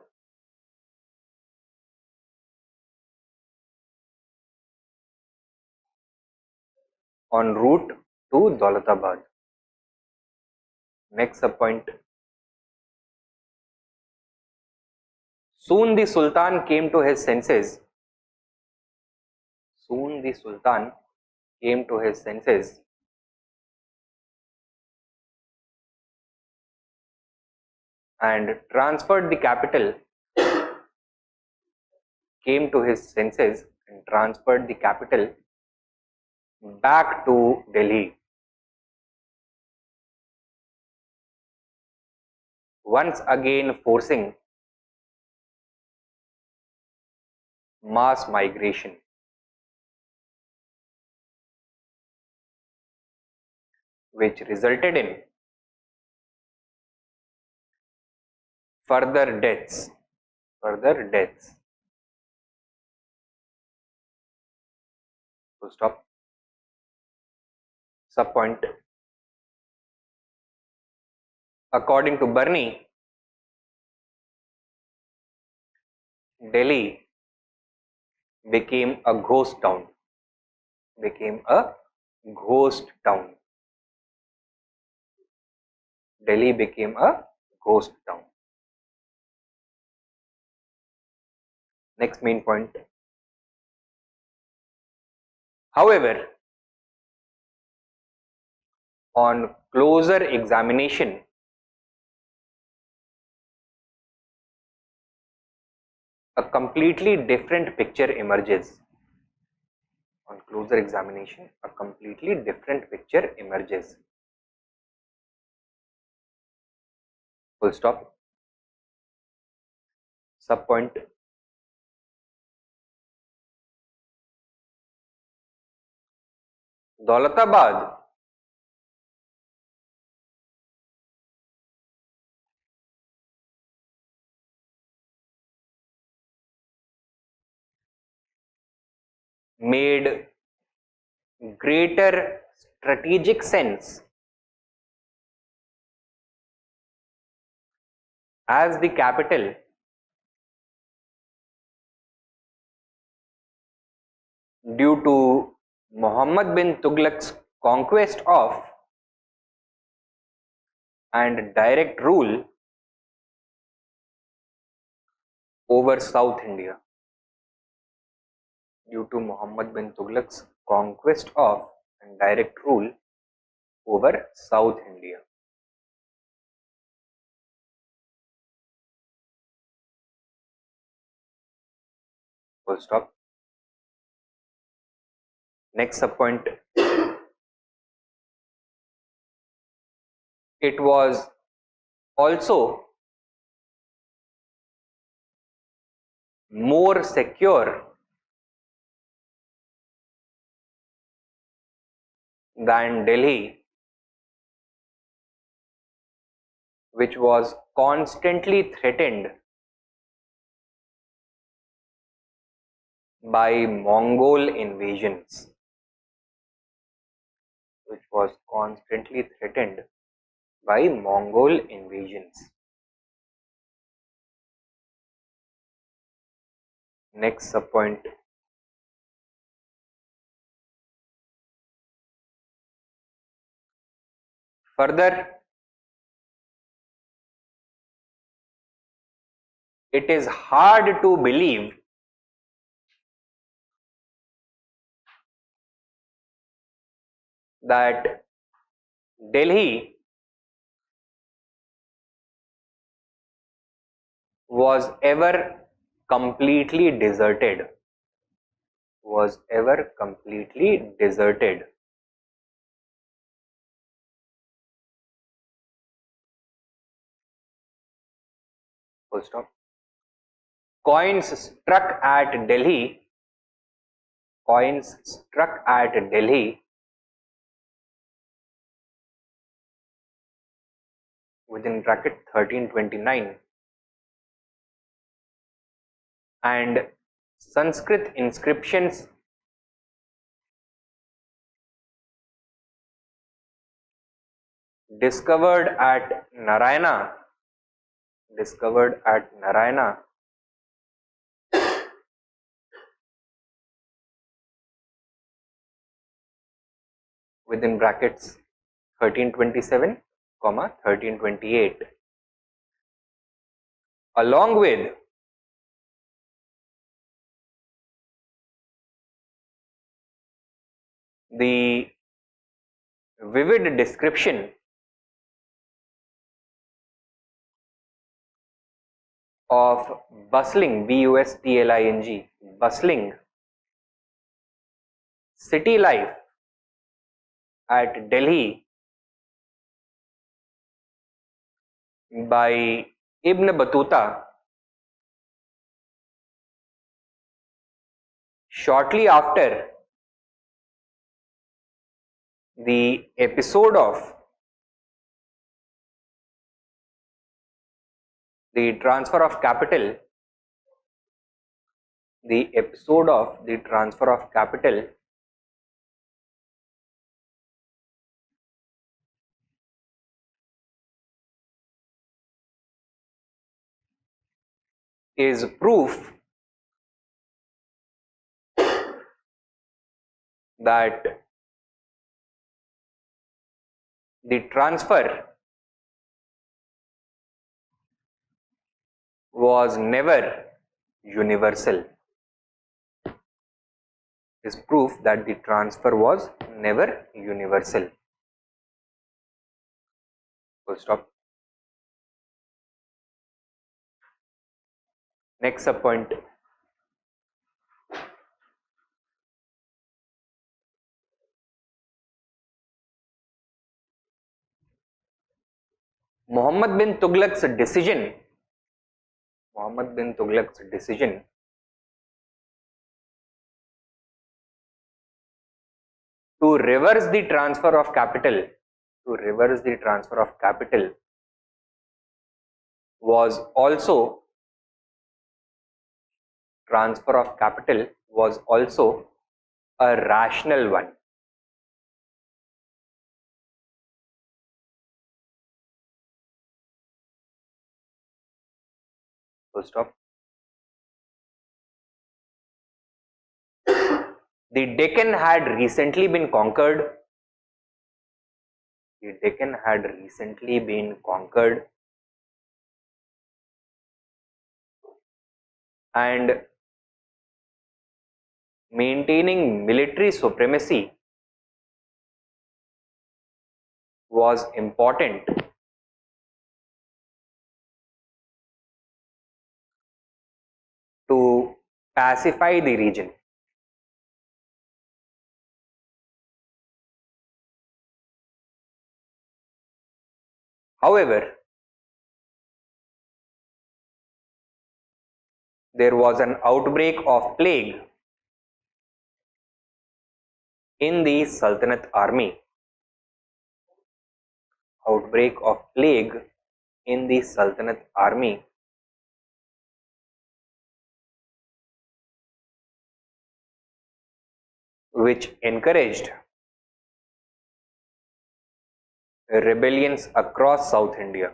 En route to Daulatabad. Next subpoint. Soon the Sultan came to his senses. Soon the Sultan came to his senses and transferred the capital back to Delhi. Once again forcing mass migration. Which resulted in further deaths. Full stop. Subpoint. According to Burney, Delhi became a ghost town. Delhi became a ghost town. Next main point. However, on closer examination, a completely different picture emerges. On closer examination, a completely different picture emerges. Full stop. Subpoint. Daulatabad made greater strategic sense as the capital due to Muhammad bin Tughlaq's conquest of and direct rule over South India. Due to Muhammad bin Tughlaq's conquest of and direct rule over South India. Full stop. Next subpoint. It was also more secure than Delhi, which was constantly threatened by Mongol invasions. Next subpoint. Further, it is hard to believe that Delhi was ever completely deserted. Was ever completely deserted. Full stop. Coins struck at Delhi. Coins struck at Delhi within bracket 1329 and Sanskrit inscriptions discovered at Narayana within brackets 1327, 1328, along with the vivid description of bustling, B-U-S-T-L-I-N-G, bustling city life at Delhi by Ibn Battuta shortly after the episode of the transfer of capital, is proof that the transfer was never universal. Is proof that the transfer was never universal. Full stop. Next sub point. Muhammad bin Tughlaq's decision to reverse the transfer of capital, was also a rational one. Full stop. The Deccan had recently been conquered. And maintaining military supremacy was important to pacify the region. However, there was an outbreak of plague in the Sultanate army. Which encouraged rebellions across South India.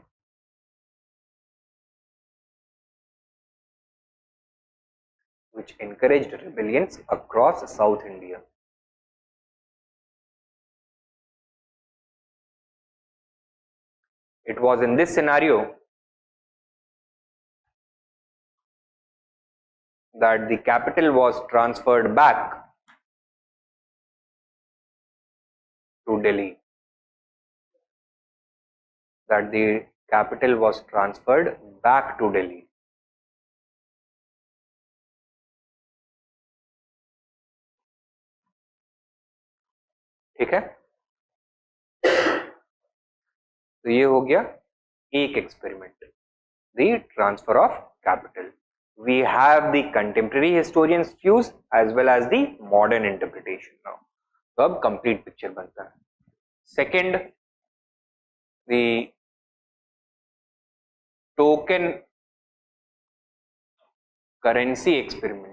It was in this scenario that the capital was transferred back to Delhi. That the capital was transferred back to Delhi. ठीक है, तो ये हो गया एक experiment, the transfer of capital. We have the contemporary historians' views as well as the modern interpretation now. तो अब complete picture बनता है. Second, the token currency experiment.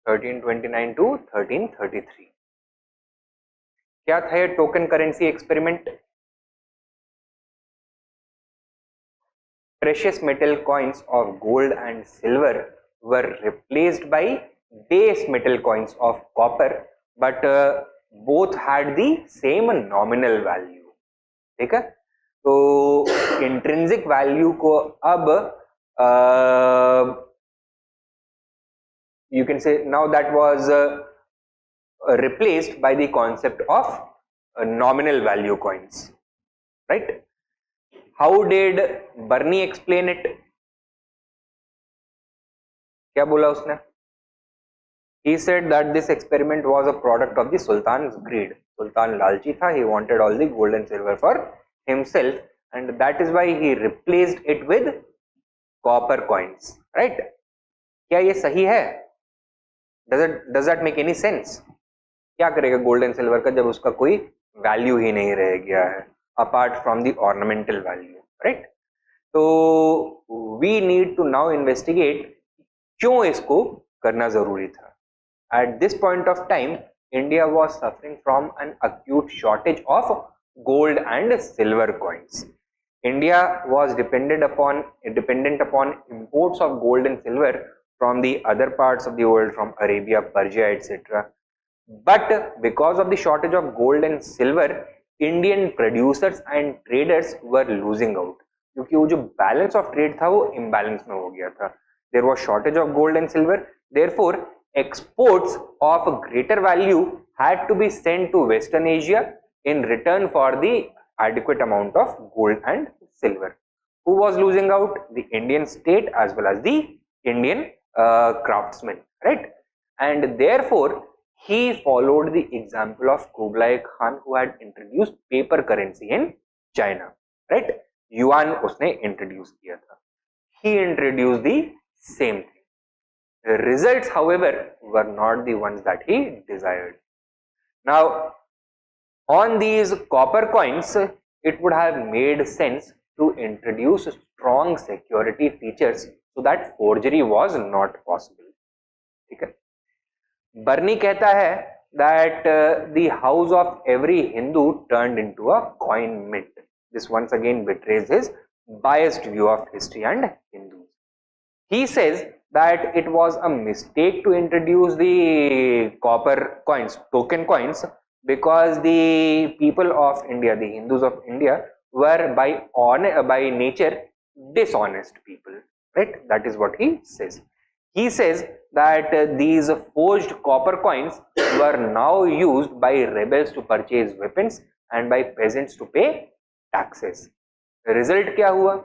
1329 to 1333. क्या था ये token currency experiment? Precious metal coins of gold and silver were replaced by base metal coins of copper, but both had the same nominal value. ठीक है, तो intrinsic value को अब you can say now that was replaced by the concept of nominal value coins, right? How did Burney explain it? क्या बोला उसने? He said that this experiment was a product of the Sultan's greed. Sultan लालची था, he wanted all the gold and silver for himself, and that is why he replaced it with copper coins, right? क्या ये सही है? Does that make any sense? क्या करेगा gold and silver का जब उसका कोई वैल्यू ही नहीं रह गया है apart from the ornamental value, right? तो we need to now investigate क्यों इसको करना जरूरी था. At this point of time India was suffering from an acute shortage of gold and silver coins. India was dependent upon imports of gold and silver from the other parts of the world, from Arabia, Persia, etc. But because of the shortage of gold and silver, Indian producers and traders were losing out. क्योंकि वो जो balance of trade था वो imbalance में हो गया था. There was shortage of gold and silver. Therefore, exports of greater value had to be sent to Western Asia in return for the adequate amount of gold and silver. Who was losing out? The Indian state as well as the Indian craftsmen, right? And therefore he followed the example of Kublai Khan, who had introduced paper currency in China, right? Yuan उसने introduce किया था. He introduced the same thing. The results, however, were not the ones that he desired. Now, on these copper coins, it would have made sense to introduce strong security features so that forgery was not possible. ठीक है? Burney कहता है that the house of every Hindu turned into a coin mint. This once again betrays his biased view of history and Hindus. He says that it was a mistake to introduce the copper coins, token coins, because the people of India, the Hindus of India, were by nature dishonest people, right? That is what he says. He says that these forged copper coins were now used by rebels to purchase weapons and by peasants to pay taxes. The result क्या हुआ?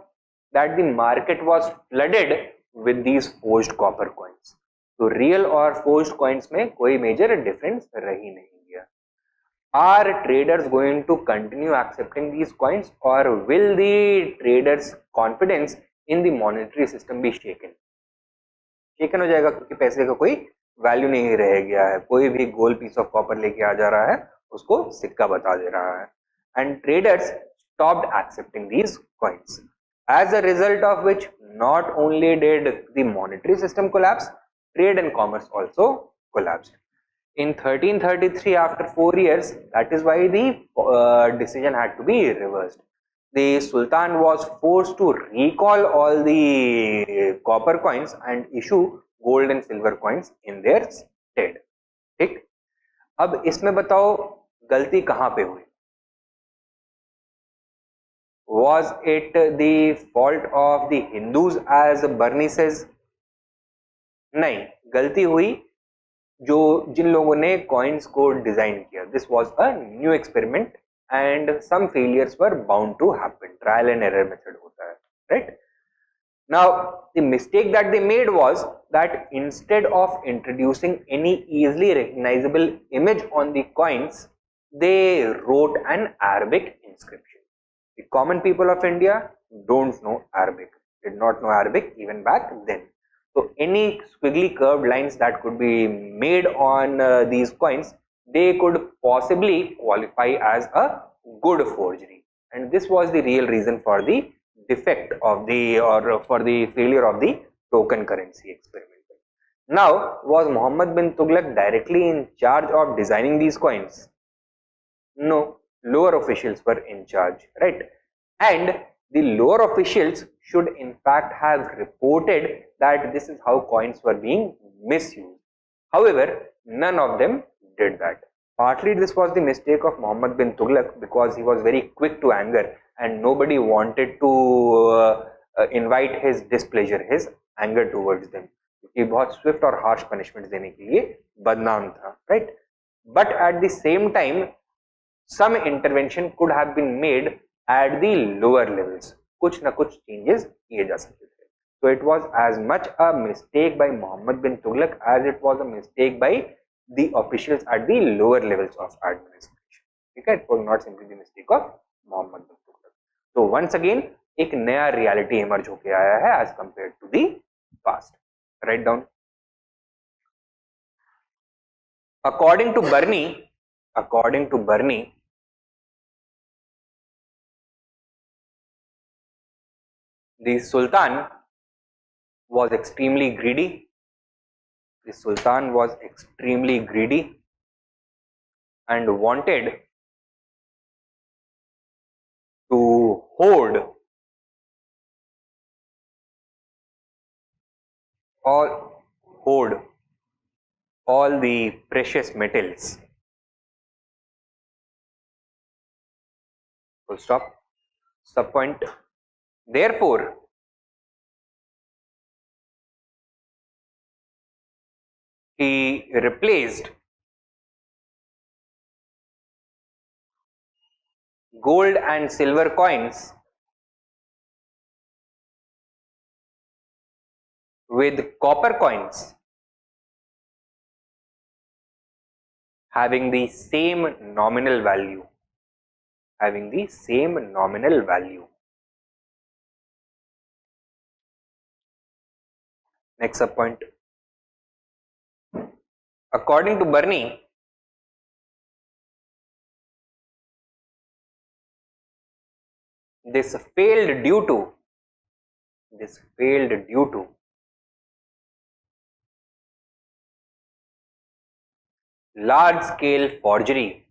That the market was flooded with these forged copper coins. So real और forged coins में कोई major difference रही नहीं. Are traders going to continue accepting these coins, or will the traders' confidence in the monetary system be shaken? Shaken हो जाएगा क्योंकि पैसे का कोई वैल्यू नहीं रह गया है. कोई भी गोल्ड पीस ऑफ कॉपर लेके आ जा रहा है, उसको सिक्का बता दे रहा है. And traders stopped accepting these coins. As a result of which, not only did the monetary system collapse, trade and commerce also collapsed. In 1333, after 4 years, that is why the decision had to be reversed. The Sultan was forced to recall all the copper coins and issue gold and silver coins in their stead. ठीक? अब इसमें बताओ गलती कहाँ पे हुई? Was it the fault of the Hindus, as Bernie says? नहीं, गलती हुई जो जिन लोगों ने कॉइन्स को डिजाइन किया. This was a new experiment and some failures were bound to happen. Trial and error method होता है, right? Now, the mistake that they made was that instead of introducing any easily recognizable image on the coins, they wrote an Arabic inscription. The common people of India don't know Arabic, did not know Arabic even back then. So any squiggly curved lines that could be made on these coins, they could possibly qualify as a good forgery. And this was the real reason for the defect of the, or for the failure of the token currency experiment. Now, was Muhammad bin Tughlaq directly in charge of designing these coins? No, lower officials were in charge, right? And the lower officials should in fact have reported that this is how coins were being misused. However, none of them did that. Partly this was the mistake of Muhammad bin Tughlaq because he was very quick to anger and nobody wanted to invite his displeasure, his anger towards them. क्योंकि बहुत swift और harsh punishment देने के लिए बदनाम था, right? But at the same time, some intervention could have been made at the lower levels. कुछ ना कुछ changes किए जा सकते थे. So it was as much a mistake by Muhammad bin Tughlaq as it was a mistake by the officials at the lower levels of administration. ठीक है? It was not simply the mistake of Muhammad bin Tughlaq. So once again, एक नया reality emerge होके आया है as compared to the past. Write down. According to Bernie, the Sultan was extremely greedy. The Sultan was extremely greedy and wanted to hoard all the precious metals. Full stop. Subpoint. Therefore, he replaced gold and silver coins with copper coins having the same nominal value. Next subpoint. According to Bernie, this failed due to large scale forgery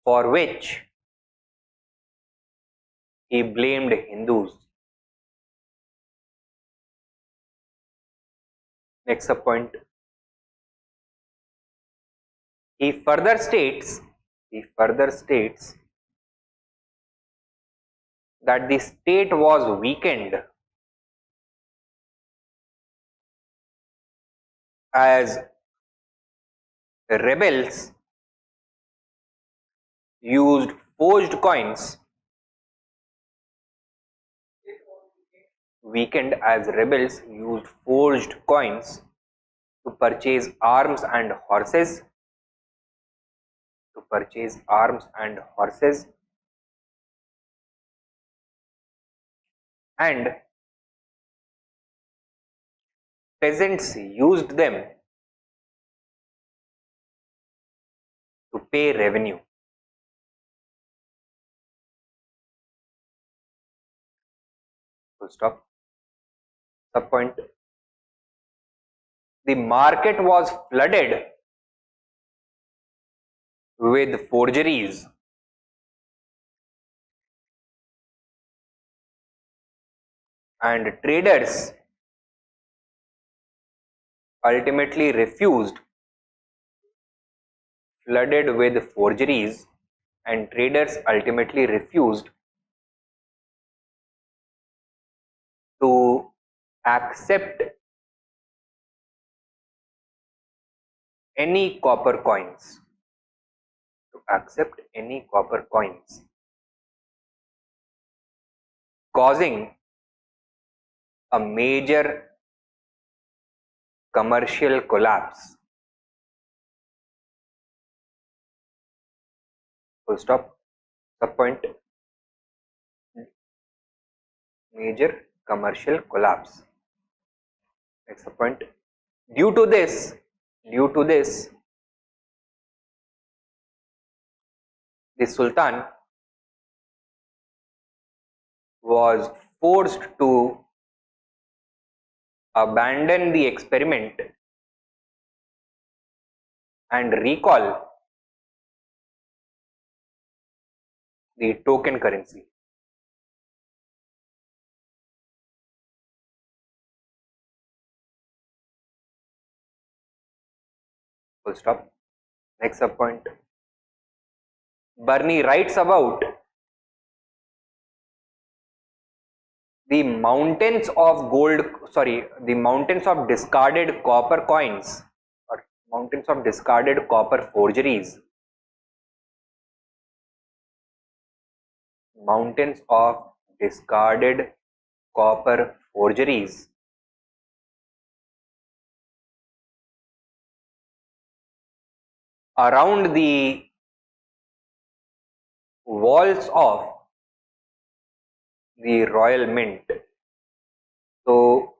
for which he blamed Hindus. Next subpoint. He further states that the state was weakened as rebels used forged coins to purchase arms and horses and peasants used them to pay revenue. Full stop. Subpoint. The market was flooded with forgeries and traders ultimately refused flooded with forgeries, and traders ultimately refused to accept any copper coins, causing a major commercial collapse. Full stop. Subpoint. Major commercial collapse. Next point. Due to this, the Sultan was forced to abandon the experiment and recall the token currency. Full stop. Next subpoint. Burney writes about the mountains of discarded copper coins or mountains of discarded copper forgeries. Mountains of discarded copper forgeries around the walls of the Royal Mint. So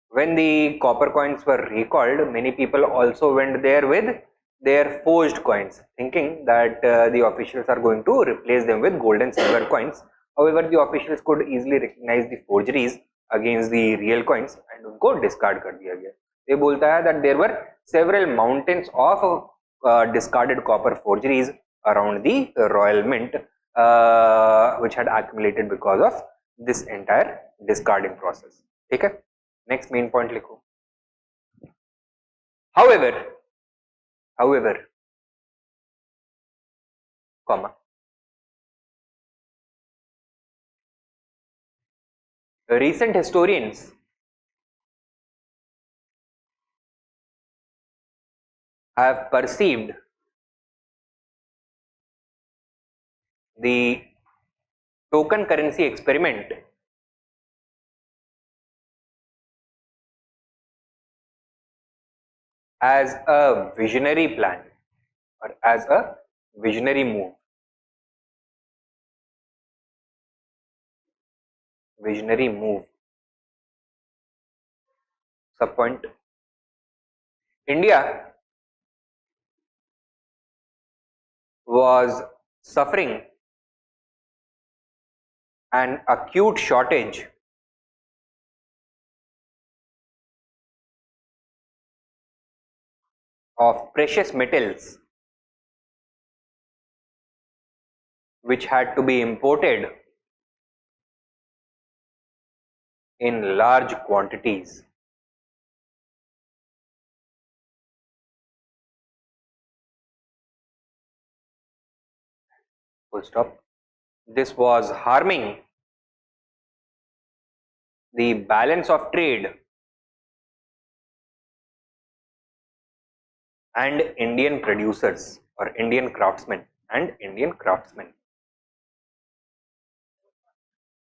when the copper coins were recalled, many people also went there with their forged coins, thinking that the officials are going to replace them with gold and silver coins. However, the officials could easily recognize the forgeries against the real coins and उनको discard कर दिया गया. ये बोलता है that there were several mountains of discarded copper forgeries around the Royal Mint, which had accumulated because of this entire discarding process. ठीक है. Next main point लिखो. However, comma, recent historians have perceived the token currency experiment as a visionary plan or as a visionary move. Subpoint. India was suffering an acute shortage of precious metals which had to be imported in large quantities. Full stop. This was harming the balance of trade and Indian producers or Indian craftsmen and Indian craftsmen.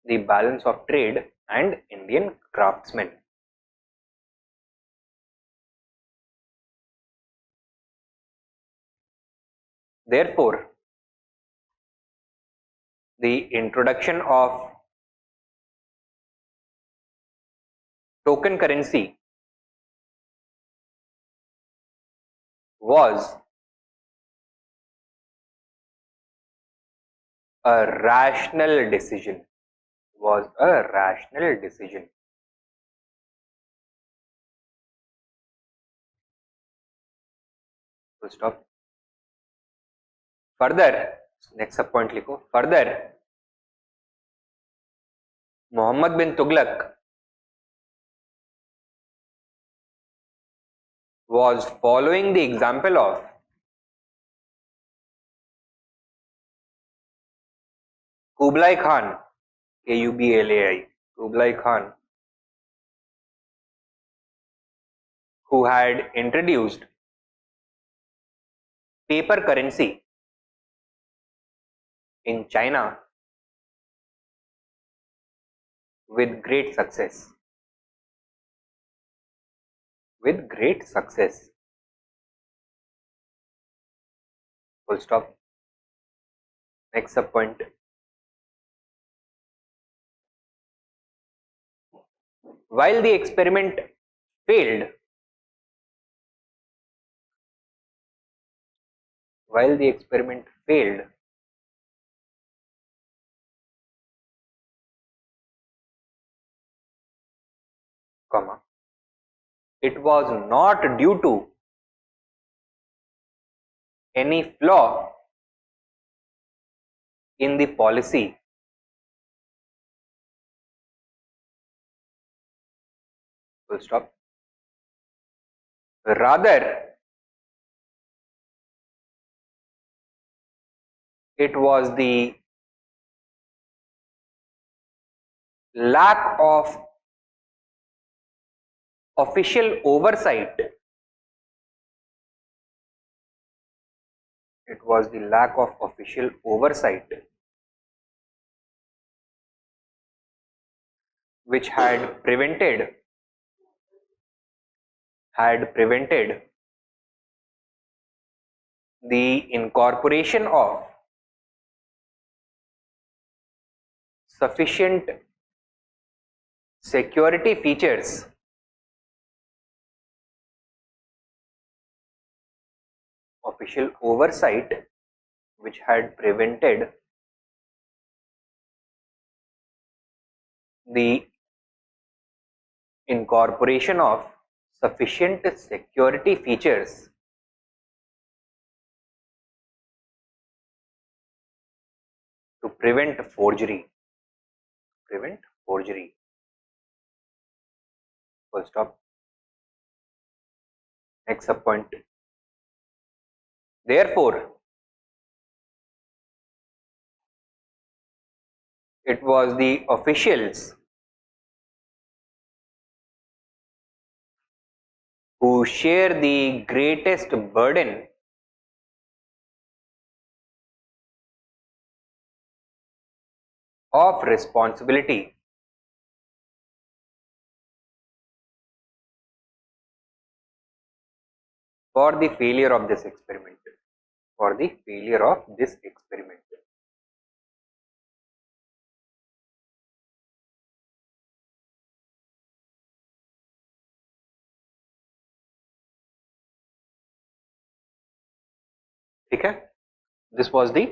The balance of trade and Indian craftsmen. Therefore, the introduction of token currency was a rational decision. Full stop. Further, next subpoint लिखो. Further, Muhammad bin Tughlaq was following the example of Kublai Khan, Kublai, Kublai Khan, who had introduced paper currency in China with great success. With great success. Full stop. Next sub point. While the experiment failed, comma, it was not due to any flaw in the policy, full stop. Rather, it was the lack of official oversight. It was the lack of official oversight which had prevented the incorporation of sufficient security features official oversight which had prevented the incorporation of sufficient security features to prevent forgery. Full stop. Next sub point. Therefore, it was the officials who share the greatest burden of responsibility for the failure of this experiment. ठीक है? This was the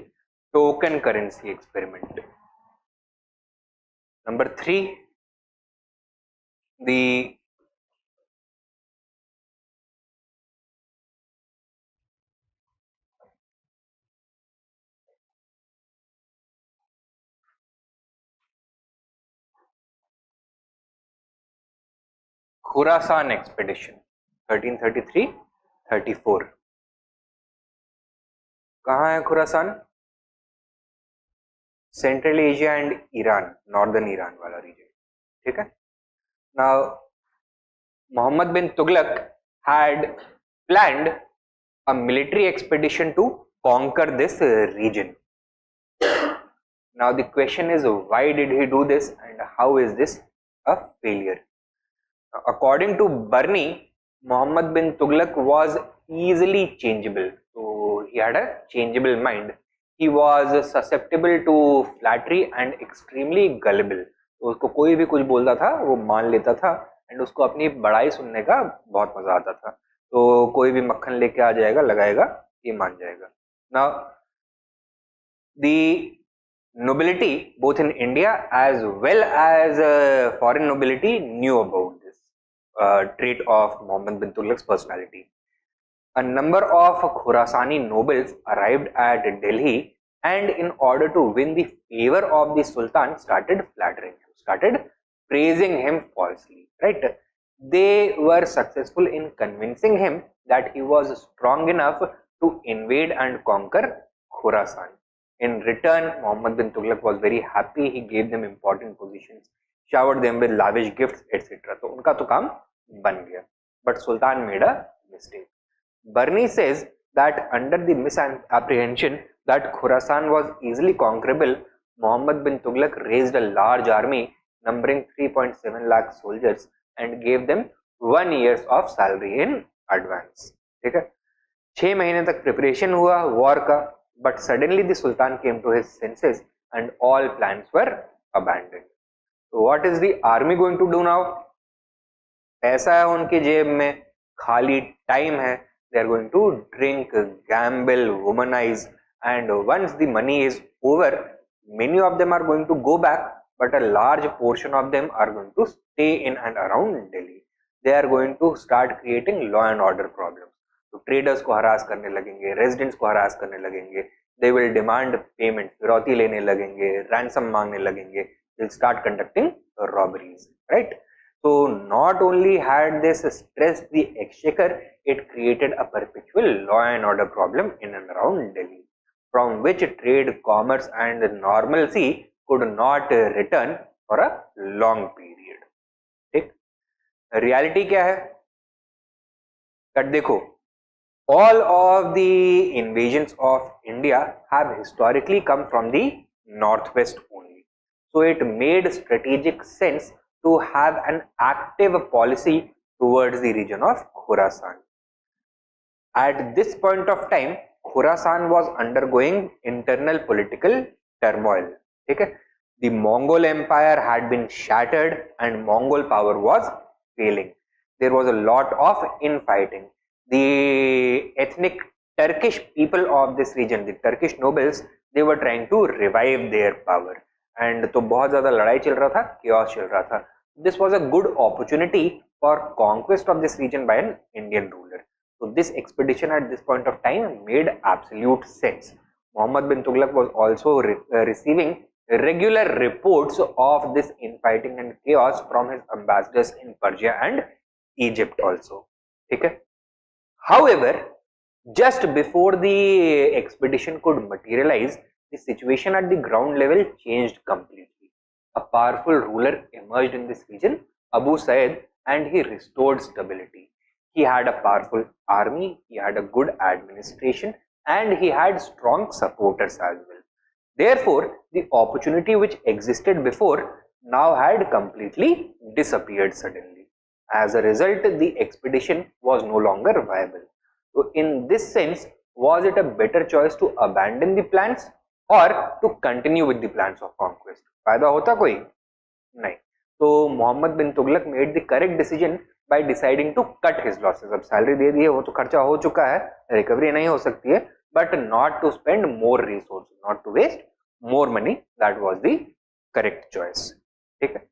token currency experiment. Number 3, the Khorasan expedition 1333-34. कहाँ है Khorasan? Central Asia and Iran, northern Iran वाला reason. ठीक है. Now Muhammad bin Tughlaq had planned a military expedition to conquer this region. Now the question is, why did he do this and how is this a failure? According to Barney, Muhammad bin Tughlaq was easily changeable. So he had a changeable mind. He was susceptible to flattery and extremely gullible. तो उसको कोई भी कुछ बोलता था वो मान लेता था एंड उसको अपनी बड़ाई सुनने का बहुत मजा आता था. तो कोई भी मक्खन लेके आ जाएगा, लगाएगा, ये मान जाएगा. Now the nobility both in India as well as foreign nobility knew about this trait of Muhammad bin Tughlaq's personality. A number of Khorasani nobles arrived at Delhi and in order to win the favor of the Sultan started flattering him, started praising him falsely, right? They were successful in convincing him that he was strong enough to invade and conquer Khorasan. In return, Muhammad bin Tughlaq was very happy. He gave them important positions, showered them with lavish gifts, etc. तो उनका तो काम बन गया. But Sultan made a mistake. Barney says that under the misapprehension that Khurasan was easily conquerable, Muhammad bin Tughlaq raised a large army numbering 3.7 lakh soldiers and gave them 1 year of salary in advance. ठीक है, 6 महीने तक preparation हुआ war का, but suddenly the Sultan came to his senses and all plans were abandoned. So what is the army going to do now? पैसा है उनकी जेब में, खाली टाइम है, they are going to drink, gamble, womanize, and once the money is over, many of them are going to go back, but a large portion of them are going to stay in and around Delhi. They are going to start creating law and order problems. तो traders को harass करने लगेंगे, residents को harass करने लगेंगे, they will demand payment, फिरौती लेने लगेंगे, ransom मांगने लगेंगे, they'll start conducting robberies, right? So not only had this stressed the exchequer, it created a perpetual law and order problem in and around Delhi, from which trade, commerce and normalcy could not return for a long period. ठीक, reality क्या है? But देखो, all of the invasions of India have historically come from the northwest only. So it made strategic sense to have an active policy towards the region of Khorasan. At this point of time, Khorasan was undergoing internal political turmoil. Okay? The Mongol Empire had been shattered and Mongol power was failing. There was a lot of infighting. The ethnic Turkish people of this region, the Turkish nobles, they were trying to revive their power. And तो बहुत ज़्यादा लड़ाई चल रहा था, chaos चल रहा था. This was a good opportunity for conquest of this region by an Indian ruler. So this expedition at this point of time made absolute sense. Muhammad bin Tughlaq was also receiving regular reports of this infighting and chaos from his ambassadors in Persia and Egypt also. Okay? However, just before the expedition could materialize, the situation at the ground level changed completely. A powerful ruler emerged in this region, Abu Said, and he restored stability. He had a powerful army, he had a good administration, and he had strong supporters as well. Therefore, the opportunity which existed before now had completely disappeared suddenly. As a result, the expedition was no longer viable. So, in this sense, was it a better choice to abandon the plans or to continue with the plans of conquest? फायदा होता कोई नहीं. तो Mohammad bin Tughlaq made the correct decision by deciding to cut his losses. अब salary दे दी है, वो तो खर्चा हो चुका है, रिकवरी नहीं हो सकती है, but not to spend more resources, not to waste more money. That was the correct choice. ठीक है.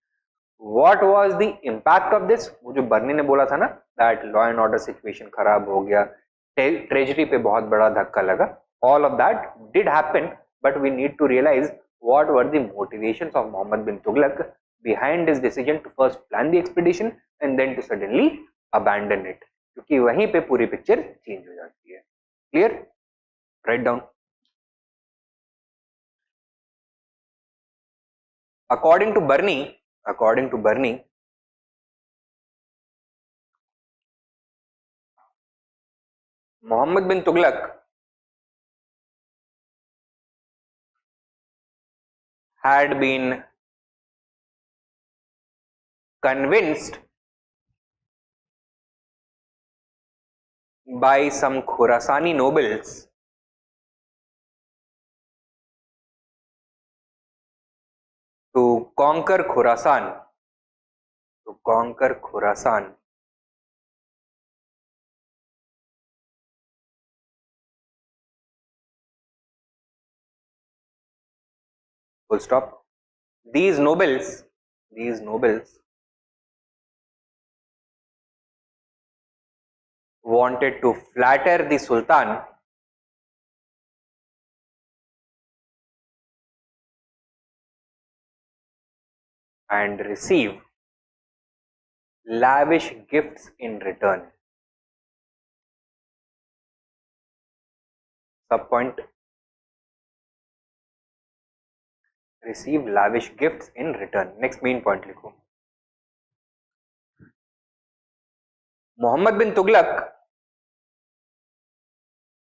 What was the impact of this? वो जो बर्नी ने बोला था ना, that law and order situation खराब हो गया, ट्रेजरी पे बहुत बड़ा धक्का लगा. All of that did happen, but we need to realize what were the motivations of Muhammad bin Tughlaq behind his decision to first plan the expedition and then to suddenly abandon it, क्योंकि वहीं पे पूरी picture change हो जाती है. Clear? Write down. According to Barney, Muhammad bin Tughlaq had been convinced by some Khorasani nobles to conquer Khorasan. Full stop. These nobles wanted to flatter the Sultan and receive lavish gifts in return. Sub point. receive lavish gifts in return. Next main point लिखो. Muhammad bin Tughlaq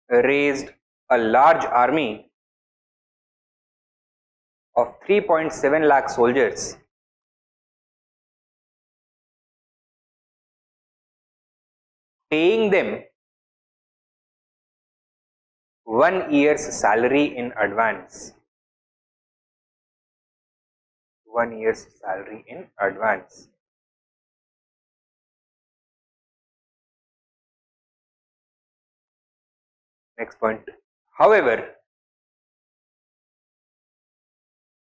raised a large army of 3.7 lakh soldiers, paying them 1 year's salary in advance. 1 year's salary in advance. Next point. However,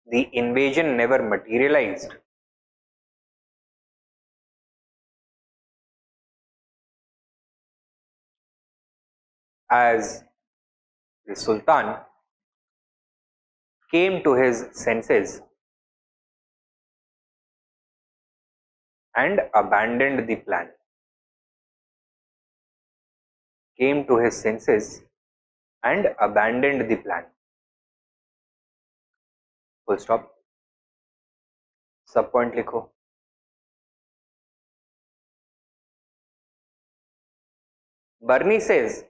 the invasion never materialized, as the Sultan came to his senses and abandoned the plan. Came to his senses and abandoned the plan. Full stop. Sub point लिखो. Barney says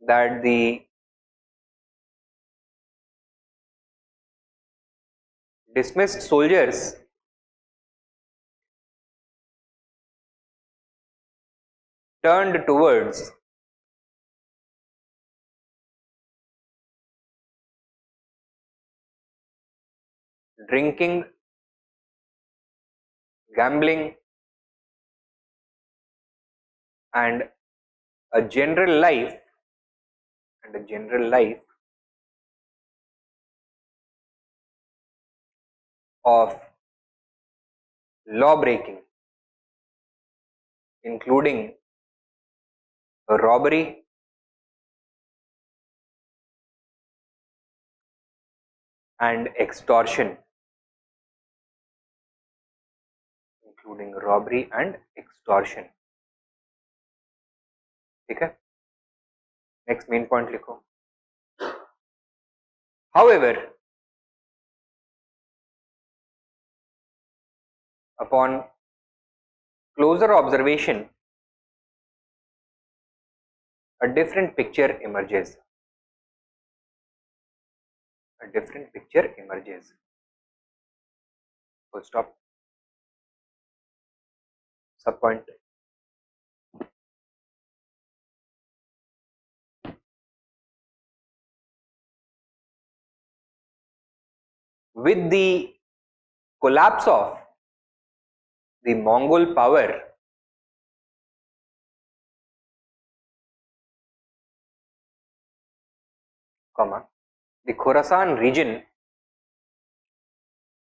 that the dismissed soldiers turned towards drinking, gambling, and a general life of law breaking, including robbery, and extortion. Including robbery and extortion. ठीक है. Next main point लिखो. However, upon closer observation, a different picture emerges. A different picture emerges. Full stop. Sub point. With the collapse of the Mongol power, the Khorasan region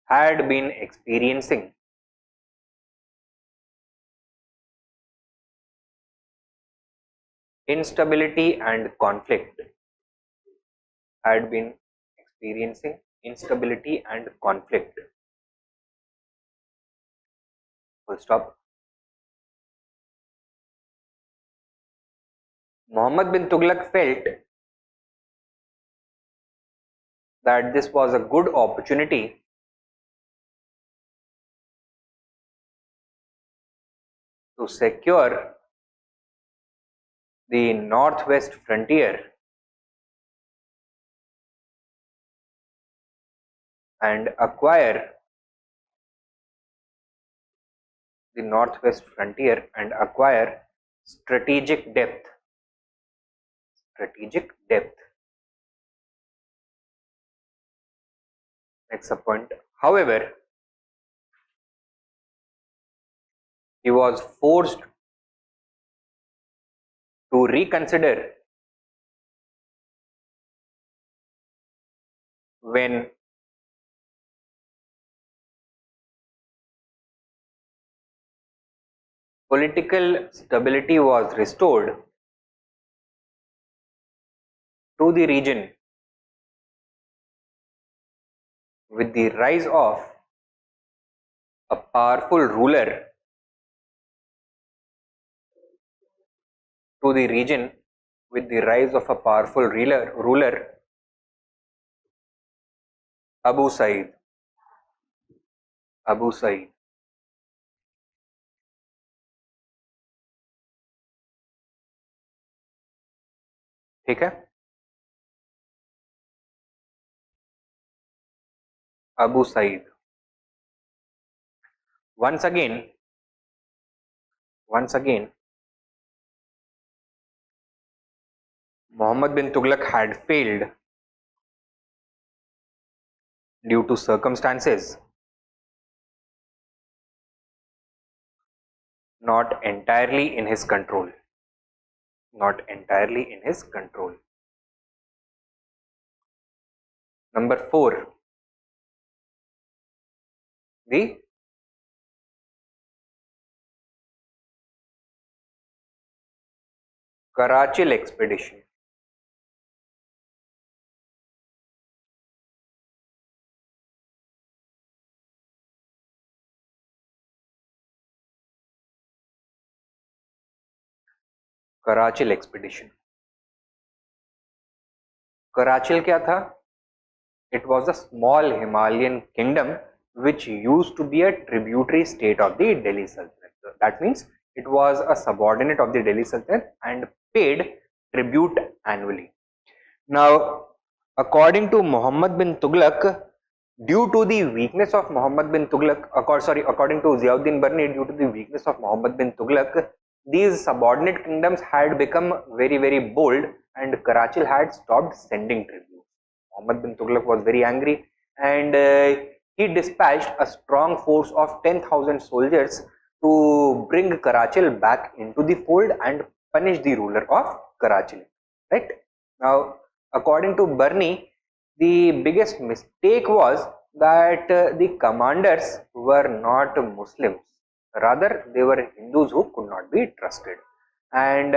had been experiencing instability and conflict. Had been experiencing instability and conflict. Full stop. Muhammad bin Tughlaq felt that this was a good opportunity to secure the northwest frontier and acquire the northwest frontier and acquire strategic depth. Strategic depth. Next point. However, he was forced to reconsider when political stability was restored to the region with the rise of a powerful ruler to the region with the rise of a powerful ruler Abu Saeed, Abu Saeed, ठीक है, Abu Saeed. Once again, Muhammad bin Tughlaq had failed due to circumstances not entirely in his control. Not entirely in his control. Number 4, the Karachil expedition. Karachil expedition. Karachil क्या था? It was a small Himalayan kingdom which used to be a tributary state of the Delhi Sultanate. So that means it was a subordinate of the Delhi Sultanate and paid tribute annually. Now, according to Muhammad bin Tughlaq, due to the weakness of Muhammad bin Tughlaq, according to Ziauddin Barni, due to the weakness of Muhammad bin Tughlaq, these subordinate kingdoms had become very, very bold and Karachil had stopped sending tribute. Muhammad bin Tughlaq was very angry and he dispatched a strong force of 10,000 soldiers to bring Karachil back into the fold and punish the ruler of Karachil. Right? Now, according to Barni, the biggest mistake was that the commanders were not Muslims. Rather, they were Hindus who could not be trusted. And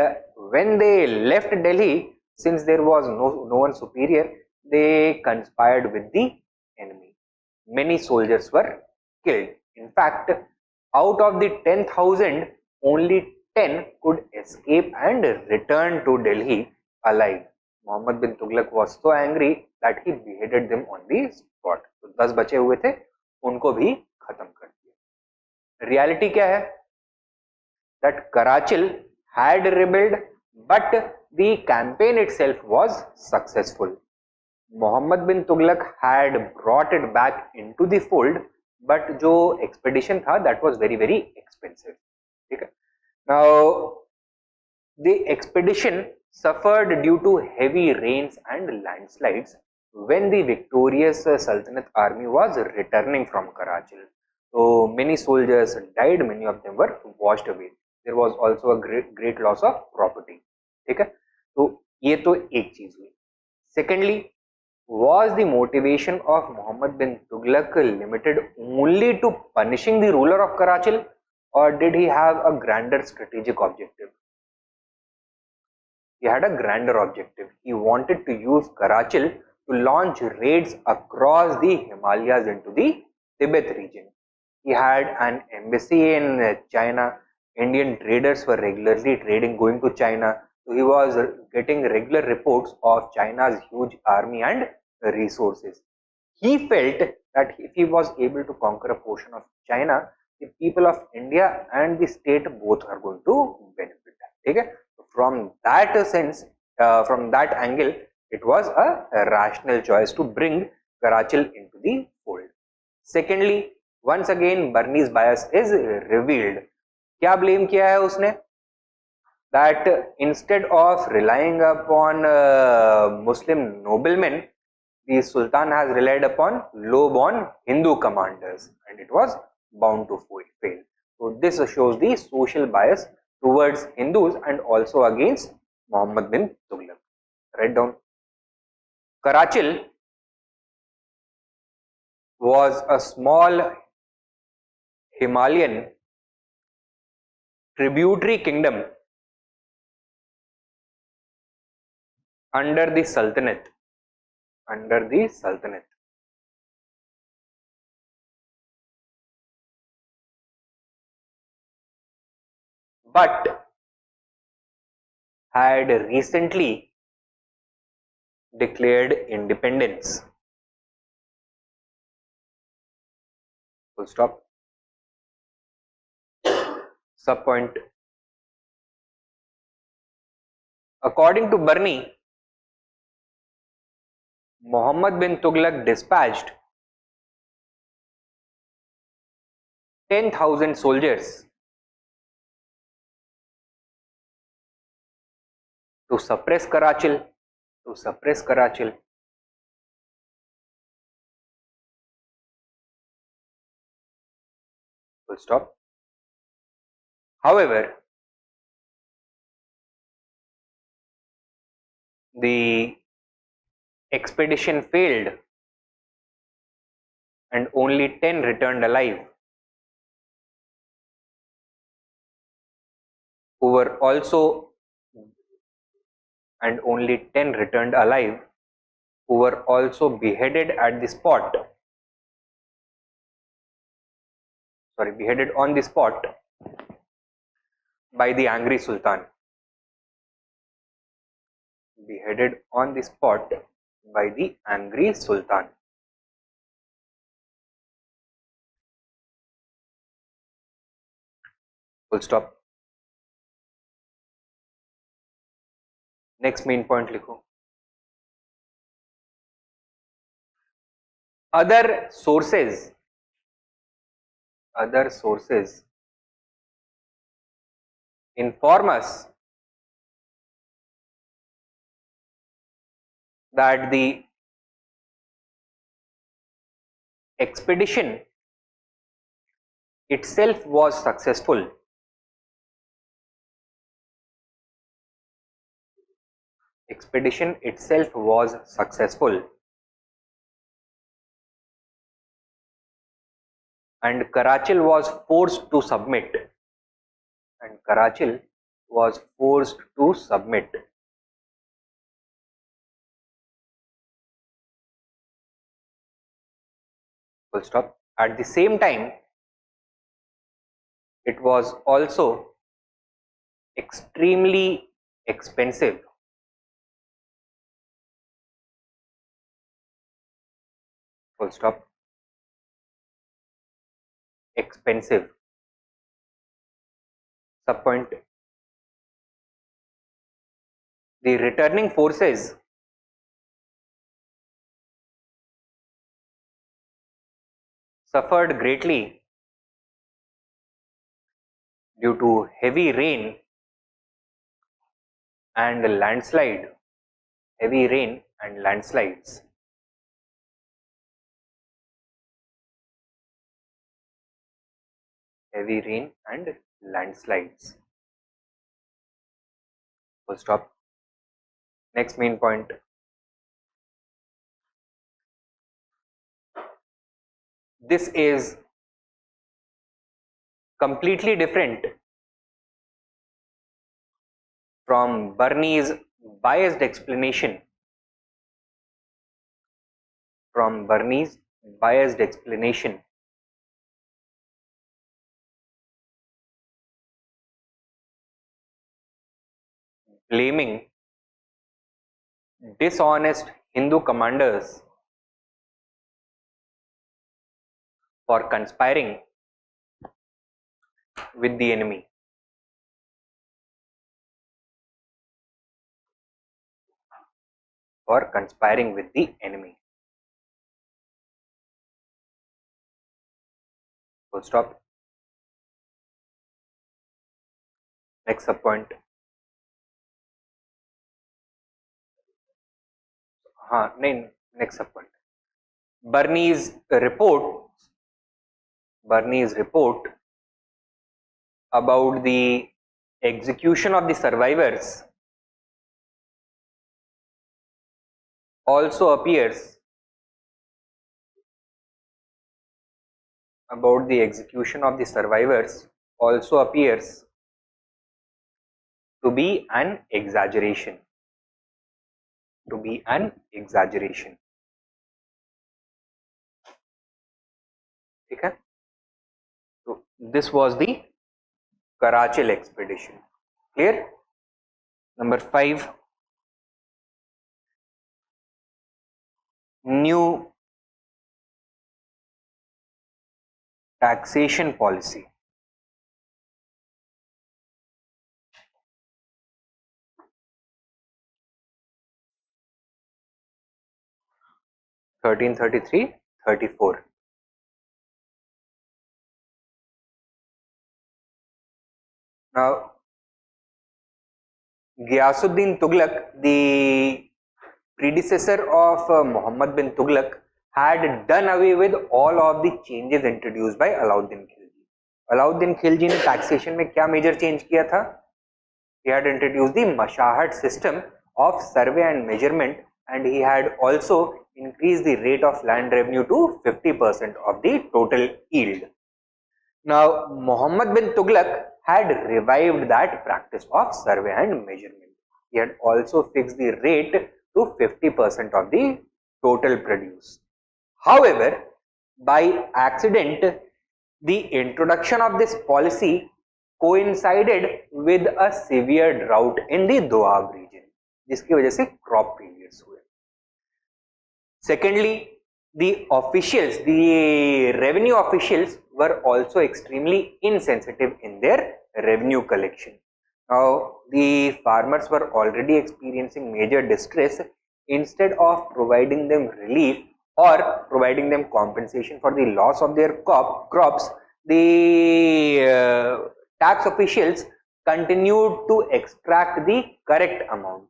when they left Delhi, since there was no one superior, they conspired with the enemy. Many soldiers were killed. In fact, out of the 10,000, only 10 could escape and return to Delhi alive. Muhammad bin Tughlaq was so angry that he beheaded them on the spot. तो 10 बचे हुए थे, उनको भी खत्म कर दिया. Reality क्या है? That Karachil had rebelled, but the campaign itself was successful. Muhammad bin Tughlaq had brought it back into the fold, but जो expedition था that was very very expensive. ठीक है? Now the expedition suffered due to heavy rains and landslides when the victorious Sultanate army was returning from Karachil. So many soldiers died, many of them were washed away. There was also a great loss of property. ठीक है? तो ये तो एक चीज हुई. Secondly, was the motivation of Muhammad bin Tughlaq limited only to punishing the ruler of Karachil, or did he have a grander strategic objective? He had a grander objective. He wanted to use Karachil to launch raids across the Himalayas into the Tibet region. He had an embassy in China. Indian traders were regularly going to China. So he was getting regular reports of China's huge army and resources. He felt that if he was able to conquer a portion of China, the people of India and the state both are going to benefit. Okay? From that sense, from that angle, it was a rational choice to bring Karachil into the fold. Secondly, once again, Barni's bias is revealed. क्या blame किया है उसने? That instead of relying upon Muslim noblemen, the Sultan has relied upon low-born Hindu commanders, and it was bound to fail. So this shows the social bias towards Hindus and also against Muhammad bin Tughlaq. Write down. Karachil was a small Himalayan tributary kingdom under the Sultanate. But had recently declared independence. full stop. Sub point. According to Barney, Muhammad bin Tughlaq dispatched 10,000 soldiers to suppress Karachil. Full stop. However, the expedition failed and only 10 returned alive, who were also beheaded at the spot. Beheaded on the spot by the angry Sultan. Full stop. Next main point लिखो. Other sources inform us that the expedition itself was successful. And Karachil was forced to submit. Full stop. At the same time, it was also extremely expensive. Full stop. Expensive. Subpoint. The returning forces suffered greatly due to heavy rain and landslides. Full stop. Next main point. This is completely different from Barney's biased explanation. Blaming dishonest Hindu commanders for conspiring with the enemy. Full stop. Next subpoint. Next subpoint. Barney's report about the execution of the survivors also appears to be an exaggeration. Okay? So this was the Karachil expedition. Clear? Number 5. New taxation policy. (1333-34). Now, Ghiyasuddin Tughlaq, the predecessor of Muhammad bin Tughlaq, had done away with all of the changes introduced by Alauddin Khilji. Alauddin Khilji ने taxation में क्या major change किया था? He had introduced the mashahat system of survey and measurement, and he had also increased the rate of land revenue to 50% of the total yield. Now, Muhammad bin Tughlaq had revived that practice of survey and measurement. He had also fixed the rate to 50% of the total produce. However, by accident, the introduction of this policy coincided with a severe drought in the Doab region, जिसकी वजह से crop failures हुए. Secondly, the revenue officials were also extremely insensitive in their revenue collection. Now, the farmers were already experiencing major distress. Instead of providing them relief or providing them compensation for the loss of their crops, the tax officials continued to extract the correct amount,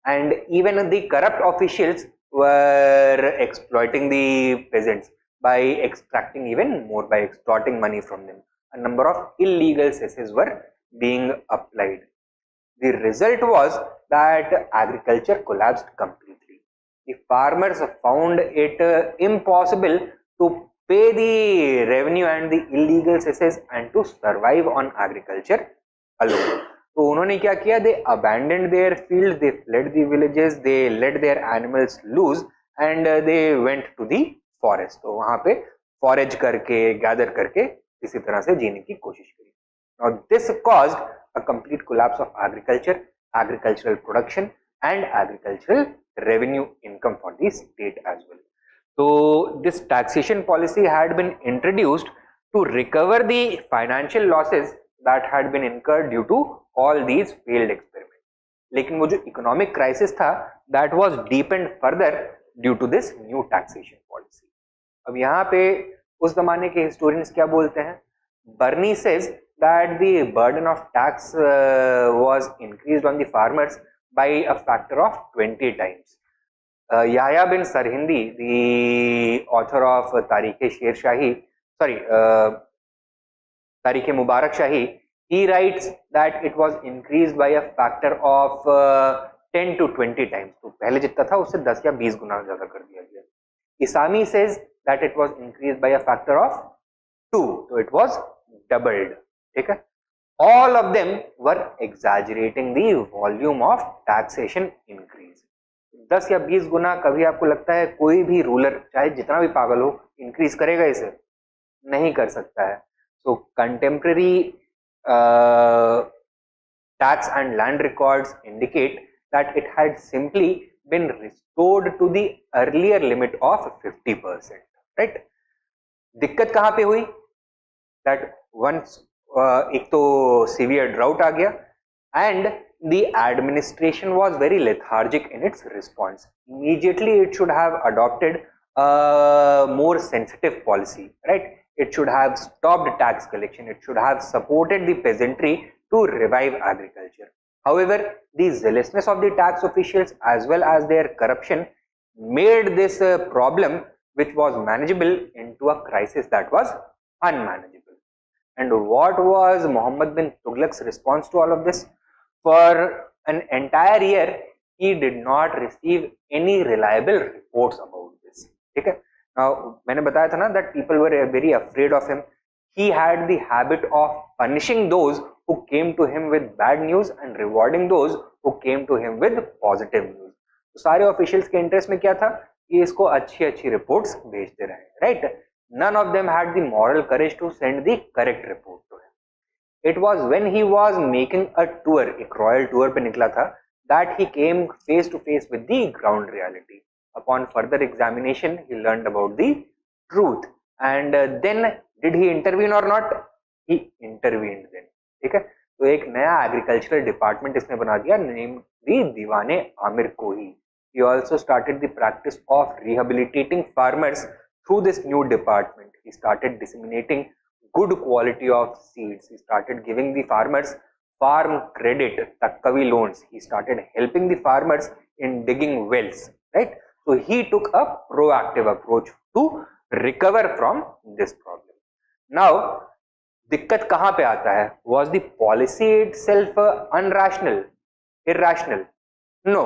and even the corrupt officials were exploiting the peasants by extracting even more, by extorting money from them. A number of illegal cesses were being applied. The result was that agriculture collapsed completely. The farmers found it impossible to pay the revenue and the illegal cesses and to survive on agriculture alone. तो उन्होंने क्या किया? They abandoned their fields, they fled the villages, they let their animals loose and they went to the forest. तो वहाँ पे forage करके, gather करके इसी तरह से जीने की कोशिश करी. Now this caused a complete collapse of agriculture, agricultural production and agricultural revenue income for the state as well. So this taxation policy had been introduced to recover the financial losses that had been incurred due to all these failed experiments. लेकिन वो जो economic crisis था, that was deepened further due to this new taxation policy. अब यहाँ पे उस जमाने के historians क्या बोलते हैं? Burney says that the burden of tax was increased on the farmers by a factor of 20 times. Yahya bin Sarhindi, the author of Tarikh-e Mubarak Shahi, he writes that it was increased by a factor of 10 to 20 times. तो पहले जितना था उससे 10 या 20 गुना ज़्यादा कर दिया गया. Isami says that it was increased by a factor of 2, so it was doubled. ठीक है? All of them were exaggerating the volume of taxation increase. 10 या 20 गुना कभी आपको लगता है कोई भी रूलर चाहे जितना भी पागल हो इंक्रीज करेगा इसे? नहीं कर सकता है. So contemporary tax and land records indicate that it had simply been restored to the earlier limit of 50%. Right? दिक्कत कहाँ पे हुई? That once एक तो severe drought आ गया and the administration was very lethargic in its response. Immediately it should have adopted a more sensitive policy, right? It should have stopped tax collection. It should have supported the peasantry to revive agriculture. However, the zealousness of the tax officials as well as their corruption made this problem, which was manageable, into a crisis that was unmanageable. And what was Muhammad bin Tughlaq's response to all of this? For an entire year, he did not receive any reliable reports about this. Okay? Now, मैंने बताया था ना that people were very afraid of him. He had the habit of punishing those who came to him with bad news and rewarding those who came to him with positive news. तो सारे officials के interest में क्या था कि इसको अच्छी reports भेजते रहे, right? None of them had the moral courage to send the correct report to him. It was when he was making a tour, एक royal tour पे निकला था, that he came face to face with the ground reality. Upon further examination, he learned about the truth, and then did he intervene और not? He intervened then, ठीक है। तो एक नया एग्रीकल्चरल डिपार्टमेंट इसने बना दिया, नेम दी दीवाने आमिर को ही। He also started the practice of rehabilitating farmers through this new department. He started disseminating good quality of seeds. He started giving the farmers farm credit, takkavi loans. He started helping the farmers in digging wells, right? So he took a proactive approach to recover from this problem. Now, दिक्कत कहां पे आता है? Was the policy itself unrational, irrational? No,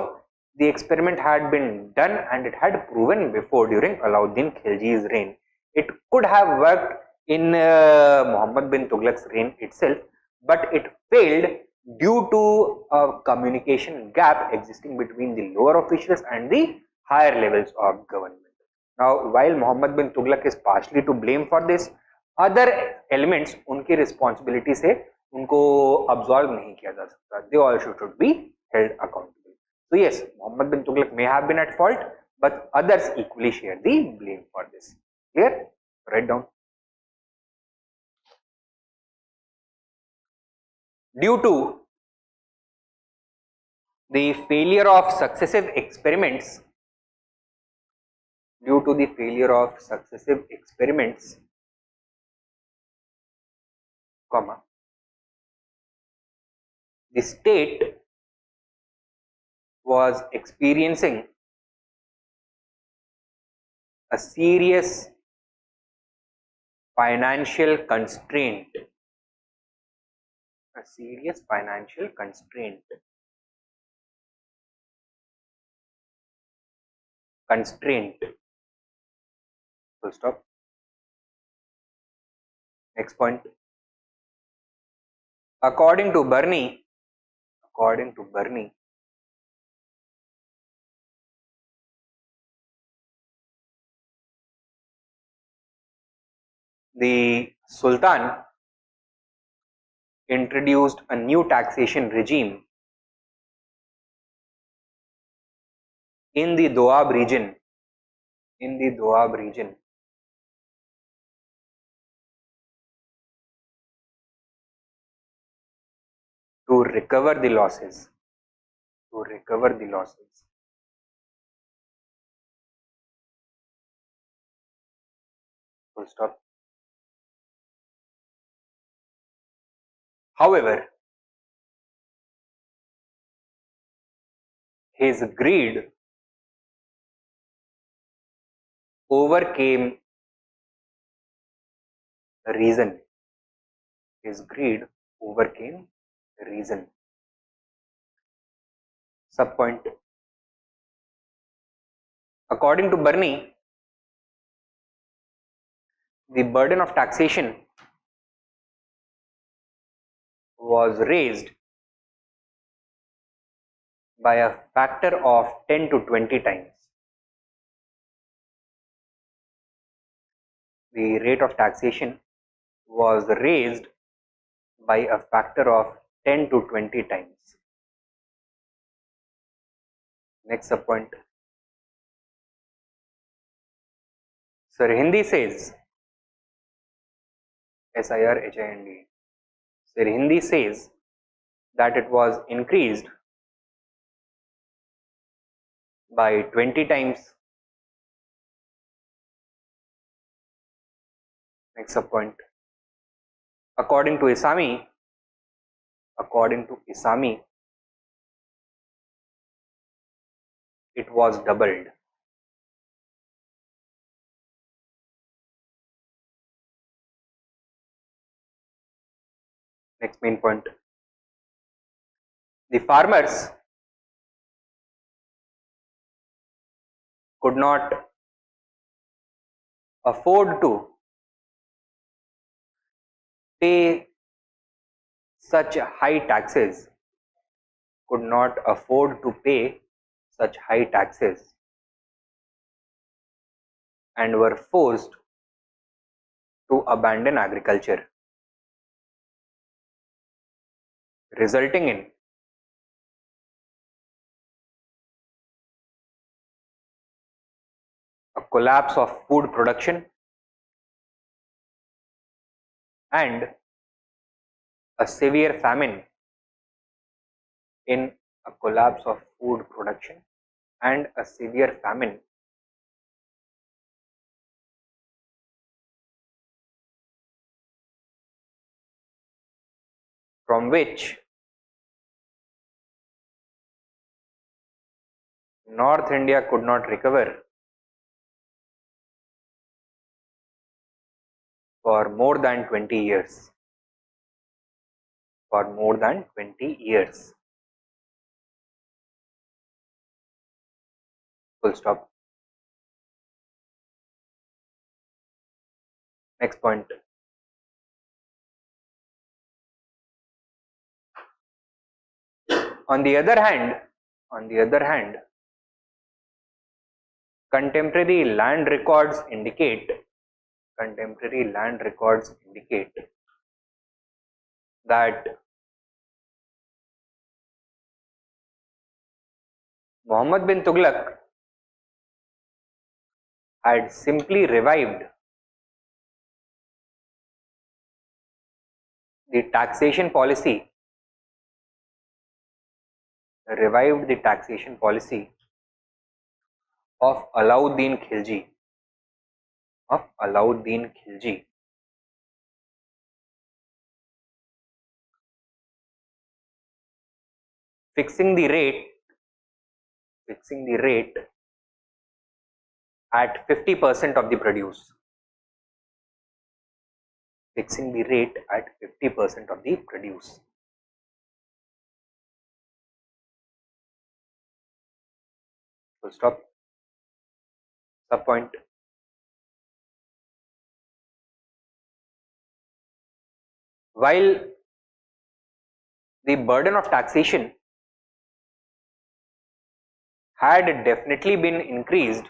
the experiment had been done and it had proven before during Alauddin Khilji's reign. It could have worked in Muhammad bin Tughlaq's reign itself, but it failed due to a communication gap existing between the lower officials and the higher levels of government. Now, while Muhammad bin Tughlaq is partially to blame for this, other elements उनकी responsibility से उनको absorb नहीं किया जा सकता. They also should be held accountable. So yes, Muhammad bin Tughlaq may have been at fault, but others equally share the blame for this. Clear? Write down. Due to the failure of successive experiments, comma, the state was experiencing a serious financial constraint. Full stop. Next point. According to Burney, the Sultan introduced a new taxation regime in the Doab region, to recover the losses. Full stop. However, his greed overcame reason. Subpoint. According to Burney, the burden of taxation was raised by a factor of 10 to 20 times. The rate of taxation was raised by a factor of 10 to 20 times. Next subpoint. Sirhindi says, Sirhind, Sirhindi says that it was increased by 20 times. Next subpoint. According to Isami, it was doubled. Next main point. The farmers could not afford to pay such high taxes, and were forced to abandon agriculture, resulting in a collapse of food production and a severe famine in a collapse of food production and a severe famine from which North India could not recover for more than 20 years. For more than 20 years. Full stop. Next point. On the other hand, contemporary land records indicate that Muhammad bin Tughlaq had simply revived the taxation policy of Alauddin Khilji, fixing the rate at 50% of the produce. Fixing the rate at 50% of the produce. Full stop. Sub point. While the burden of taxation had definitely been increased,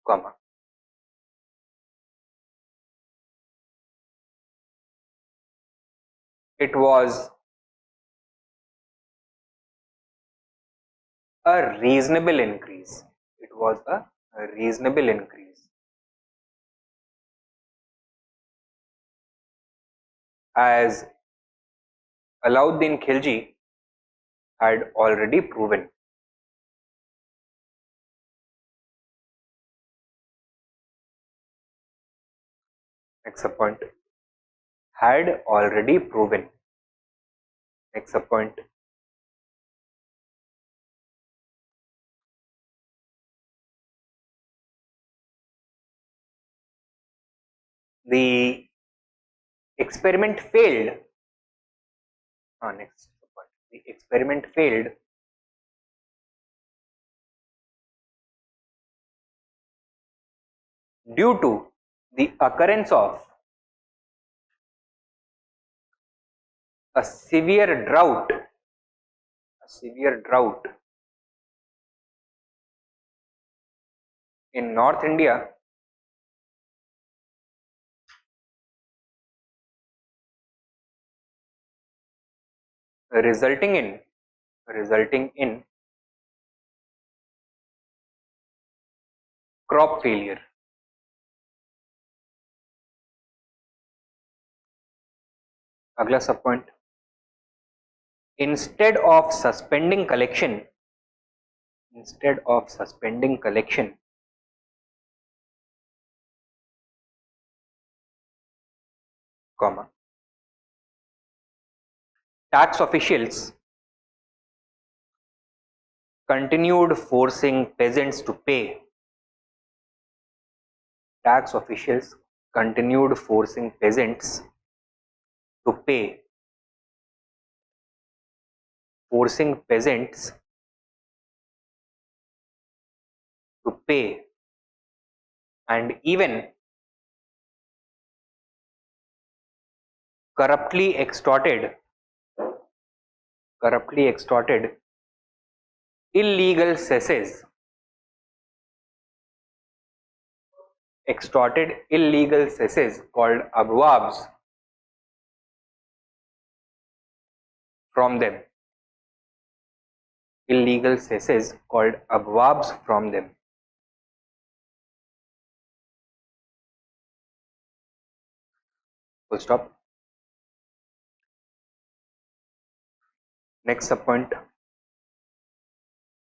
comma, it was a reasonable increase. As Alauddin Khilji had already proven. Next point. Had already proven. Next point. The experiment failed. Next point. The experiment failed due to the occurrence of a severe drought in North India resulting in crop failure. अगला सब point. Instead of suspending collection, comma, tax officials continued forcing peasants to pay. Tax officials continued forcing peasants to pay. Forcing peasants to pay and even corruptly extorted illegal cesses. Called abwabs from them. Illegal cesses called abwabs from them. Full stop. Next subpoint.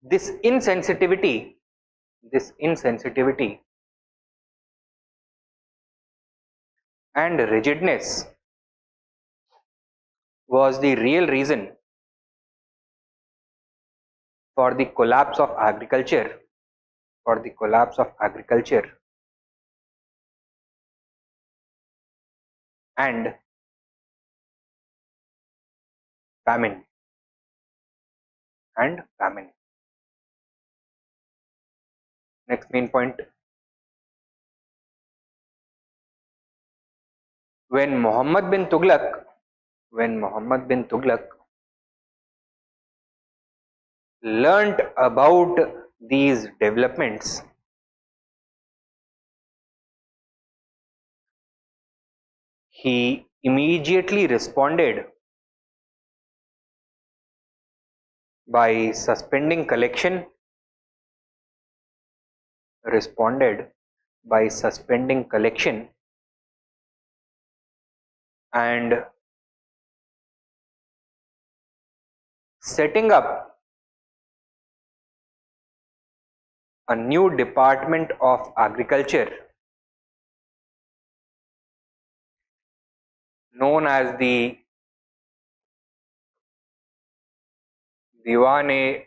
This insensitivity and rigidness was the real reason for the collapse of agriculture, and famine. Next main point. When Muhammad bin Tughlaq learnt about these developments, he immediately responded by suspending collection and setting up a new department of agriculture known as the Diwan-e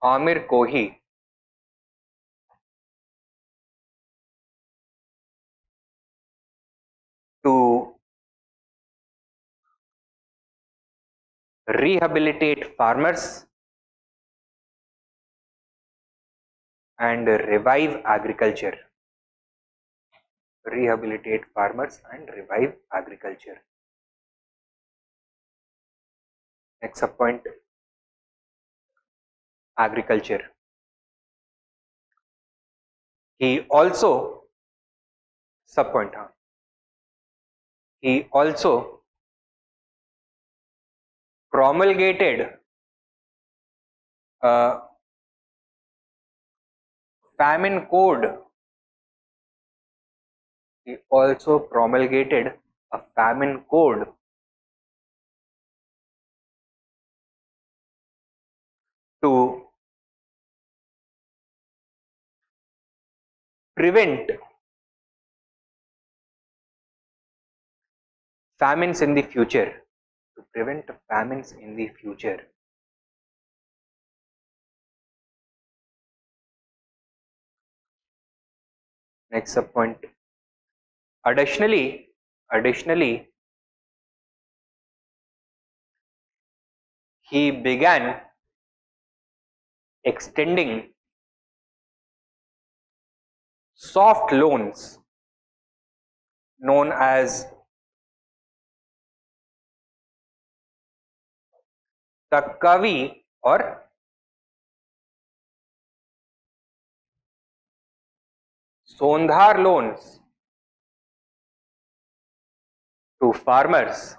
Amir Kohi, to rehabilitate farmers and revive agriculture. Next subpoint. Agriculture. He also promulgated a famine code. To prevent famines in the future. Next subpoint. Additionally, he began extending soft loans known as Takkavi or Sondhar loans to farmers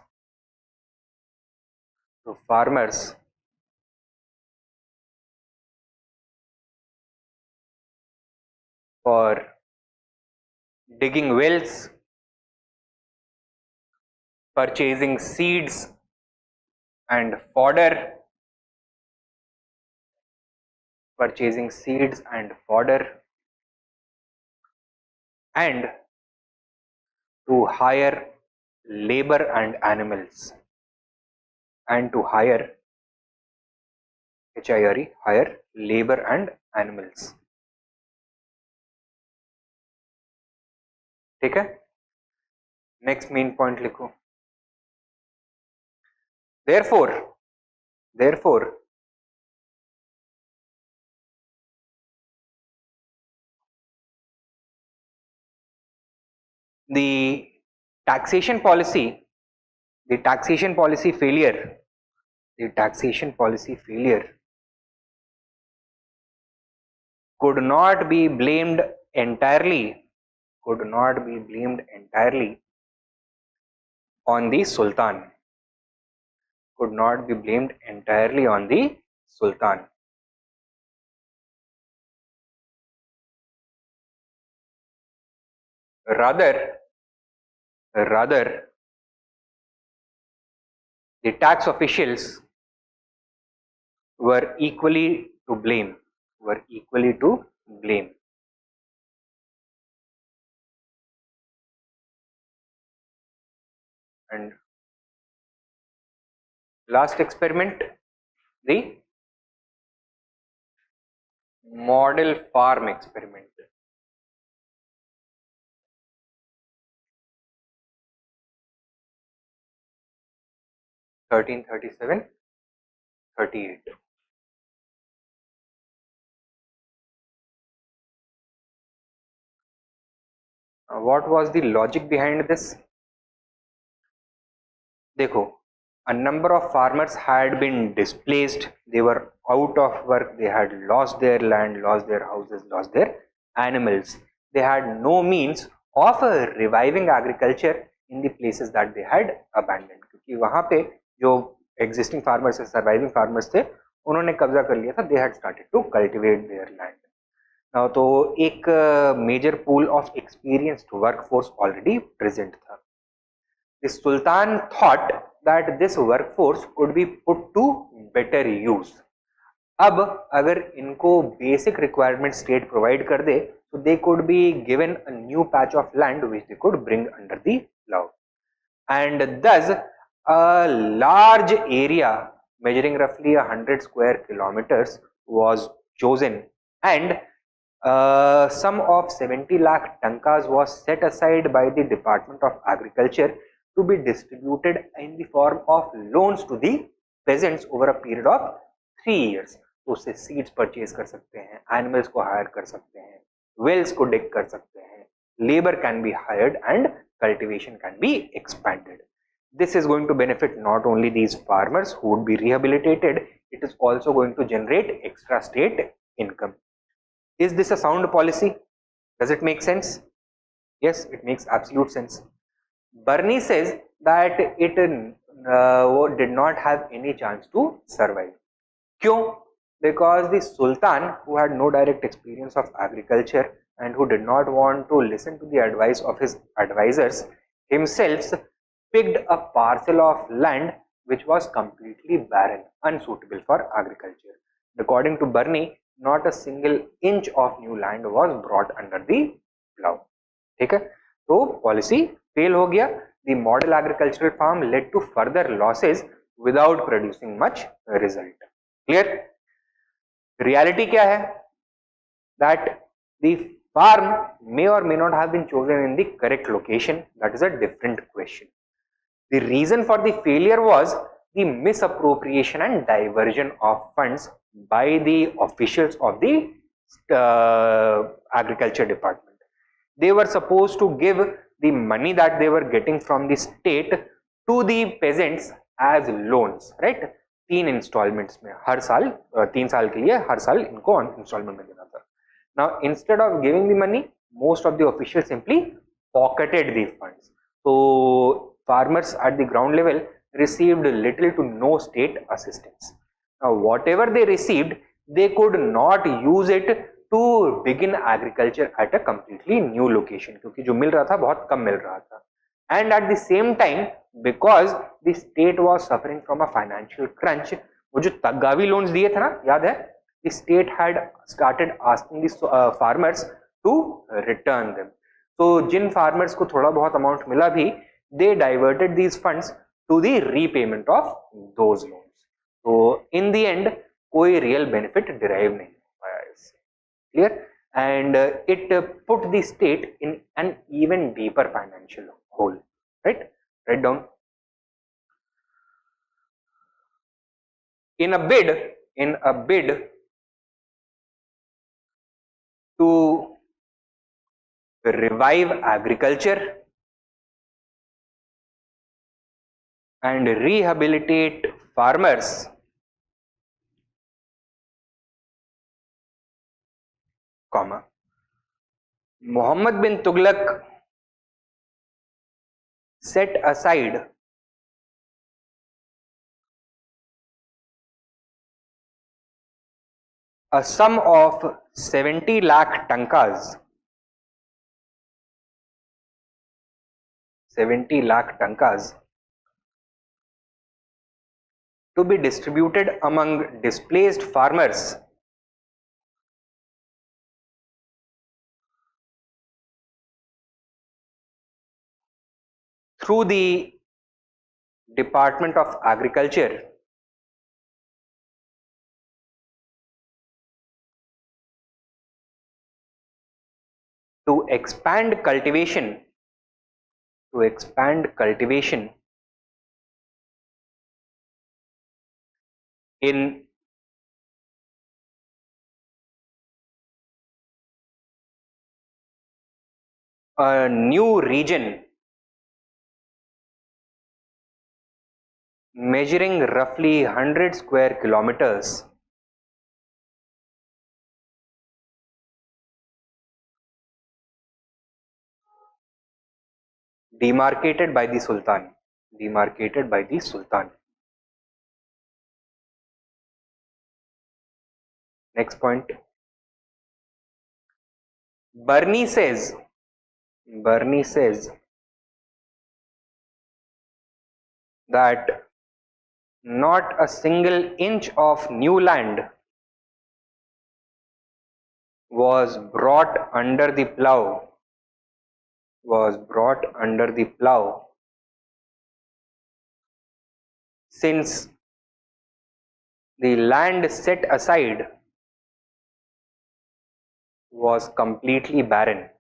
for digging wells, purchasing seeds and fodder, and to hire labor and animals, hire labor and animals. ठीक है. Next main point लिखो. Therefore, the taxation policy failure could not be blamed entirely on the Sultan. Rather, Rather, the tax officials were equally to blame. Were equally to blame. And last experiment, the model farm experiment. 1337, 38. What was the logic behind this? देखो, a number of farmers had been displaced, they were out of work, they had lost their land, lost their houses, lost their animals. They had no means of reviving agriculture in the places that they had abandoned, क्योंकि वहाँ पे जो existing farmers, surviving farmers थे, उन्होंने कब्जा कर लिया था. They had started to cultivate their land. तो एक major pool of experienced workforce already present था. The Sultan thought that this workforce could be put to better use. अब अगर इनको बेसिक रिक्वायरमेंट स्टेट प्रोवाइड कर दे तो they could be given a new patch of land which they could bring under the law. And thus a large area measuring roughly 100 square kilometers was chosen, and sum of 70 lakh tankas was set aside by the Department of Agriculture to be distributed in the form of loans to the peasants over a period of 3 years. तो उससे seeds purchase कर सकते हैं, animals को higher कर सकते हैं, Wales को डिग कर सकते हैं, labour can be hired and cultivation can be expanded. This is going to benefit not only these farmers who would be rehabilitated, it is also going to generate extra state income. Is this a sound policy? Does it make sense? Yes, it makes absolute sense. Barney says that it did not have any chance to survive. Kyun? Because the Sultan, who had no direct experience of agriculture and who did not want to listen to the advice of his advisors, himself picked a parcel of land which was completely barren, unsuitable for agriculture. According to Barney, not a single inch of new land was brought under the plow. ठीक है, तो policy fail हो गया. The model agricultural farm led to further losses without producing much result. Clear? Reality क्या है? That the farm may or may not have been chosen in the correct location. That is a different question. The reason for the failure was the misappropriation and diversion of funds by the officials of the agriculture department. They were supposed to give the money that they were getting from the state to the peasants as loans, right? 3 installments में हर साल 3 साल के लिए हर साल इनको installment में देना था. Now instead of giving the money, most of the officials simply pocketed the funds. So farmers at the ground level received little to no state assistance. Now whatever they received, they could not use it to begin agriculture at a completely new location, क्योंकि जो मिल रहा था बहुत कम मिल रहा था. And at the same time, because the state was suffering from a financial crunch, वो जो तगावी loans दिए थे ना, याद है, the state had started asking the farmers to return them. तो जिन farmers को थोड़ा बहुत amount मिला भी, they diverted these funds to the repayment of those loans. So in the end, कोई real benefit derive नहीं हुआ इससे. Clear? And it put the state in an even deeper financial hole. Right? Write down. In a bid to revive agriculture and rehabilitate farmers, comma, Muhammad bin Tughlaq set aside a sum of 70 lakh tankas 70 lakh tankas to be distributed among displaced farmers through the Department of Agriculture to expand cultivation in a new region measuring roughly 100 square kilometers demarcated by the Sultan. Next point. Bernie says that not a single inch of new land was brought under the plough since the land set aside was completely barren.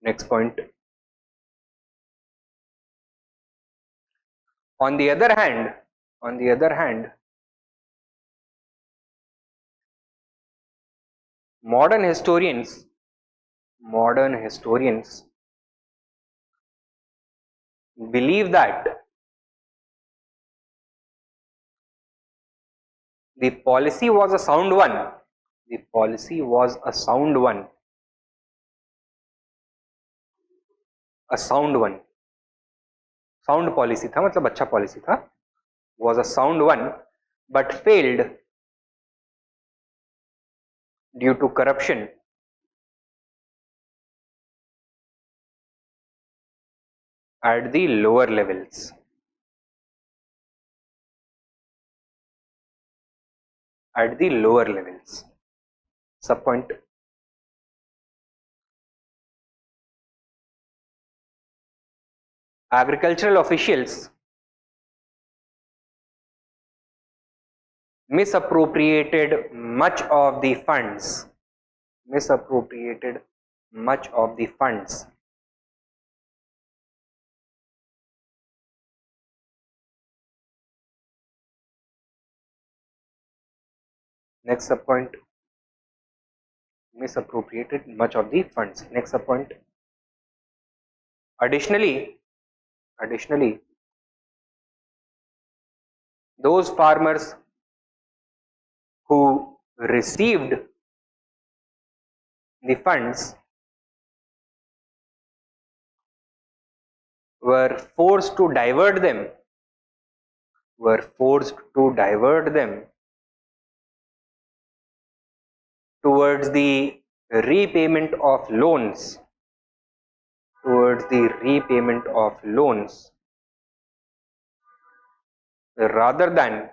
Next point. On the other hand, modern historians believe that the policy was a sound one. Sound policy था, मतलब अच्छा policy था. Was a sound one, but failed due to corruption at the lower levels. Subpoint. Agricultural officials misappropriated much of the funds. Next subpoint. Misappropriated much of the funds. Next subpoint. Additionally, those farmers who received the funds were forced to divert them towards the repayment of loans rather than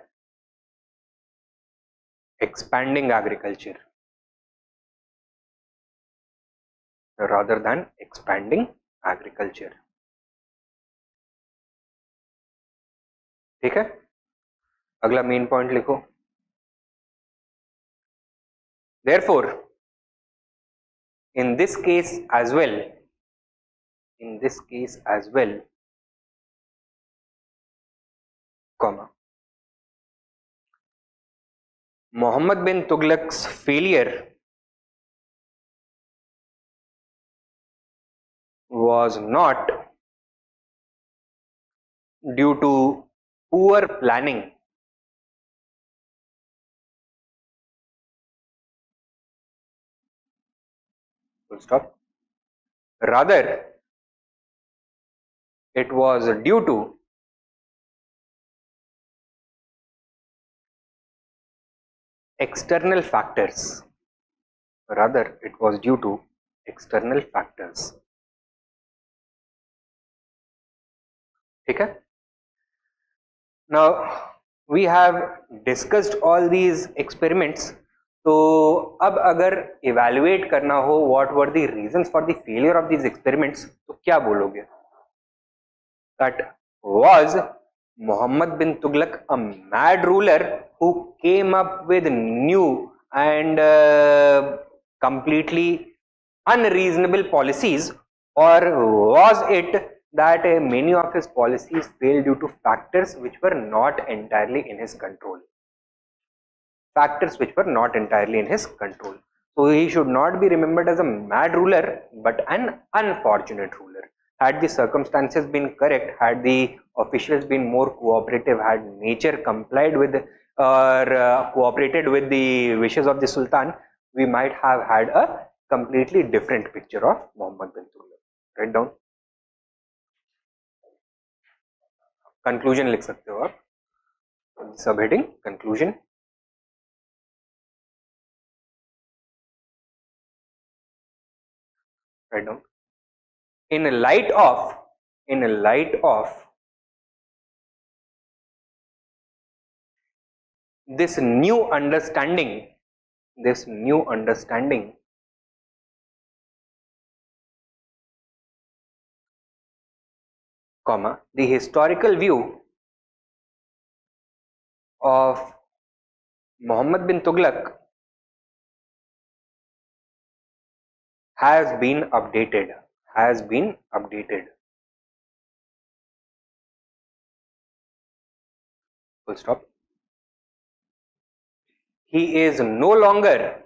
expanding agriculture. ठीक है, अगला main point लिखो. Therefore, in this case as well, comma, Muhammad bin Tughlaq's failure was not due to poor planning, full stop. Rather, it was due to external factors. Rather, it was due to external factors. ठीक है? Now we have discussed all these experiments. तो अब अगर evaluate करना हो what were the reasons for the failure of these experiments, तो क्या बोलोगे? That was Muhammad bin Tughlaq a mad ruler who came up with new and completely unreasonable policies, or was it that many of his policies failed due to factors which were not entirely in his control? Factors which were not entirely in his control. So he should not be remembered as a mad ruler, but an unfortunate ruler. Had the circumstances been correct, had the officials been more cooperative, had nature complied with or cooperated with the wishes of the Sultan, we might have had a completely different picture of Muhammad bin Tughlaq. Write down. Conclusion लिख सकते हो आप. Subheading conclusion. Write down. In light of this new understanding, comma, the historical view of Muhammad bin Tughlaq has been updated. Full stop. He is no longer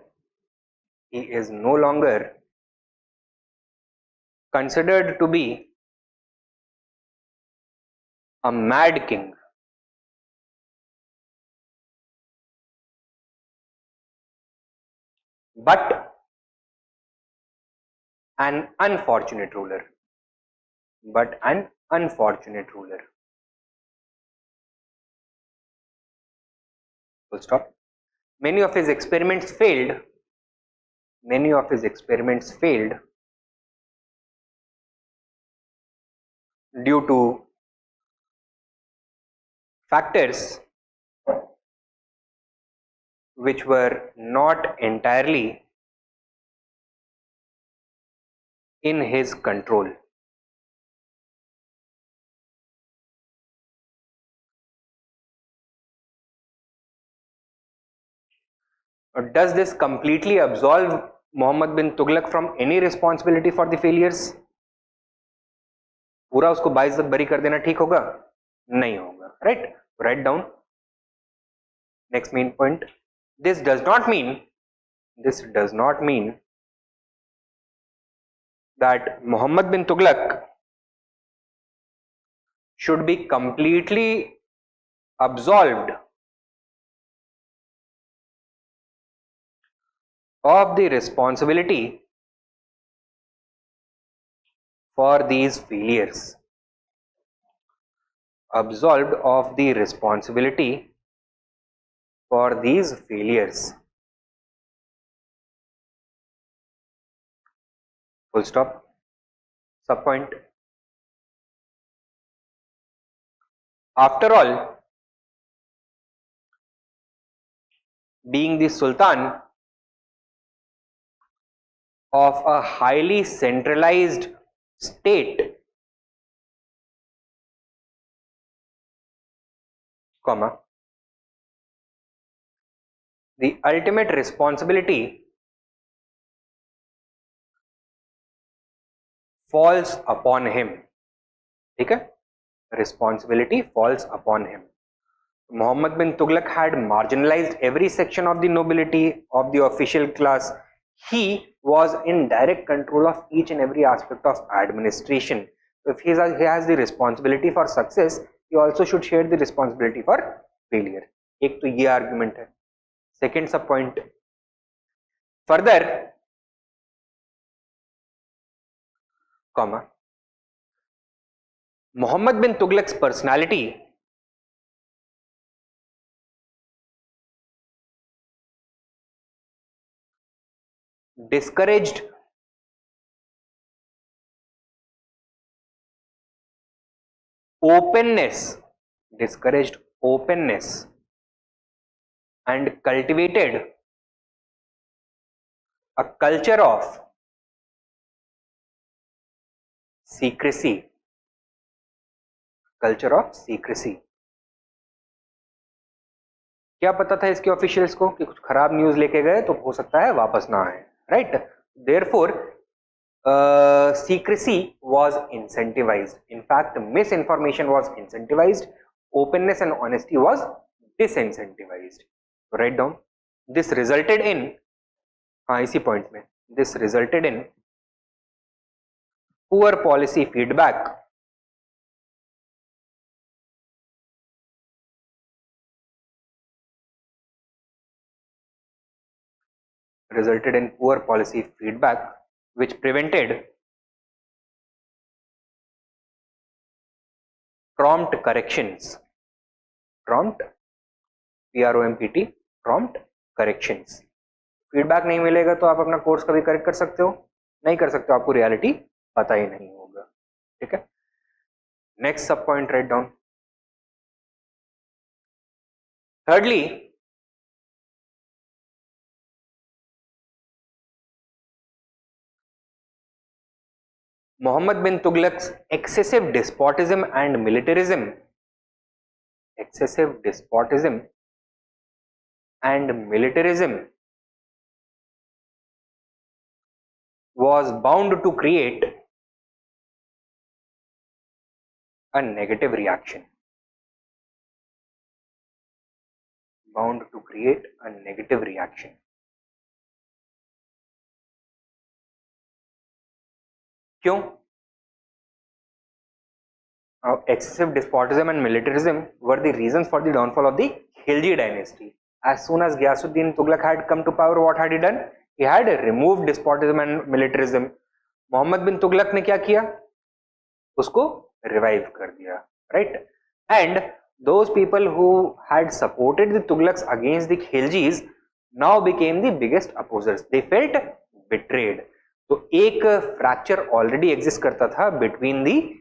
considered to be a mad king, but an unfortunate ruler. Full stop. Many of his experiments failed due to factors which were not entirely in his control. Does this completely absolve Muhammad bin Tughlaq from any responsibility for the failures? पूरा उसको 22 तक बरी कर देना ठीक होगा? नहीं होगा, right? Write down. Next main point. This does not mean that Muhammad bin Tughlaq should be completely absolved of the responsibility for these failures. Absolved of the responsibility for these failures. Full stop. Subpoint. After all, being the Sultan of a highly centralized state, comma, the ultimate responsibility falls upon him. ठीक है? Responsibility falls upon him. Muhammad bin Tughlaq had marginalized every section of the nobility, of the official class. He was in direct control of each and every aspect of administration. If he has the responsibility for success, he also should share the responsibility for failure. एक तो ये argument है. Second sub point. Further, comma, Muhammad bin Tughlaq's personality discouraged openness, and cultivated a culture of secrecy. क्या पता था इसके officials को कि कुछ खराब न्यूज लेके गए तो हो सकता है वापस ना आए, right? Therefore secrecy was incentivized. In fact, misinformation was incentivized. Openness and honesty was disincentivized. So write down. This resulted in, इसी पॉइंट में, this resulted in poor policy feedback, which prevented prompt corrections. Prompt, PROMPT, prompt corrections. Feedback नहीं मिलेगा तो आप अपना course कभी correct कर सकते हो? नहीं कर सकते हो, आपको रियलिटी पता ही नहीं होगा, ठीक है? नेक्स्ट सब point write down. Thirdly, Muhammad bin Tughlaq's excessive despotism and militarism was bound to create a negative reaction. क्यों? Excessive despotism and militarism were the reasons for the downfall of the Khilji dynasty. As soon as Ghiyasuddin Tughlaq had come to power, what had he done? He had removed despotism and militarism. Muhammad bin Tughlaq ने क्या किया? उसको revive कर दिया, right? And those people who had supported the Tughlaqs against the Khiljis now became the biggest opposers. They felt betrayed. तो एक fracture already exist करता था between the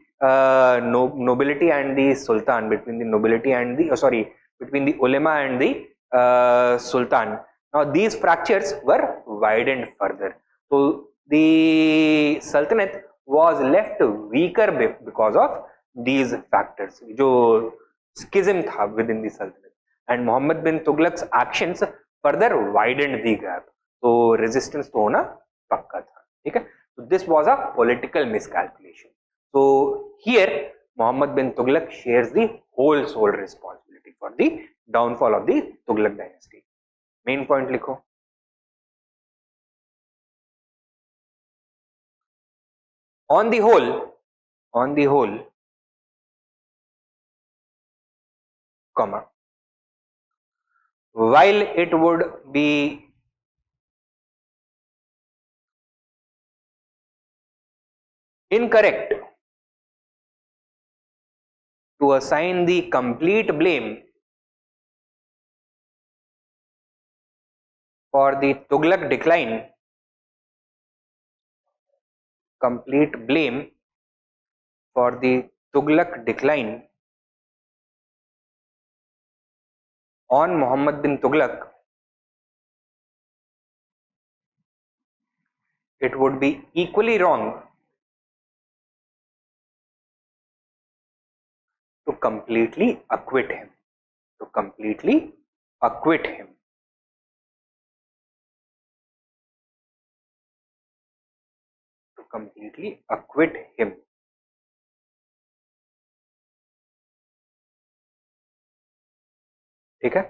nobility and the sultan, between the ulema and the sultan. Now these fractures were widened further, so the sultanate was left weaker because of these factors. जो schism था within the sultanate, and Muhammad bin Tughlaq's actions further widened the gap. तो resistance तो होना पक्का था, ठीक है? So this was a political miscalculation. So here Muhammad bin Tughlaq shares the whole sole responsibility for the downfall of the Tughlaq dynasty. Main point लिखो. On the whole, comma, while it would be incorrect to assign the complete blame for the Tughlaq decline, on Muhammad bin Tughlaq, it would be equally wrong to completely acquit him. ठीक है?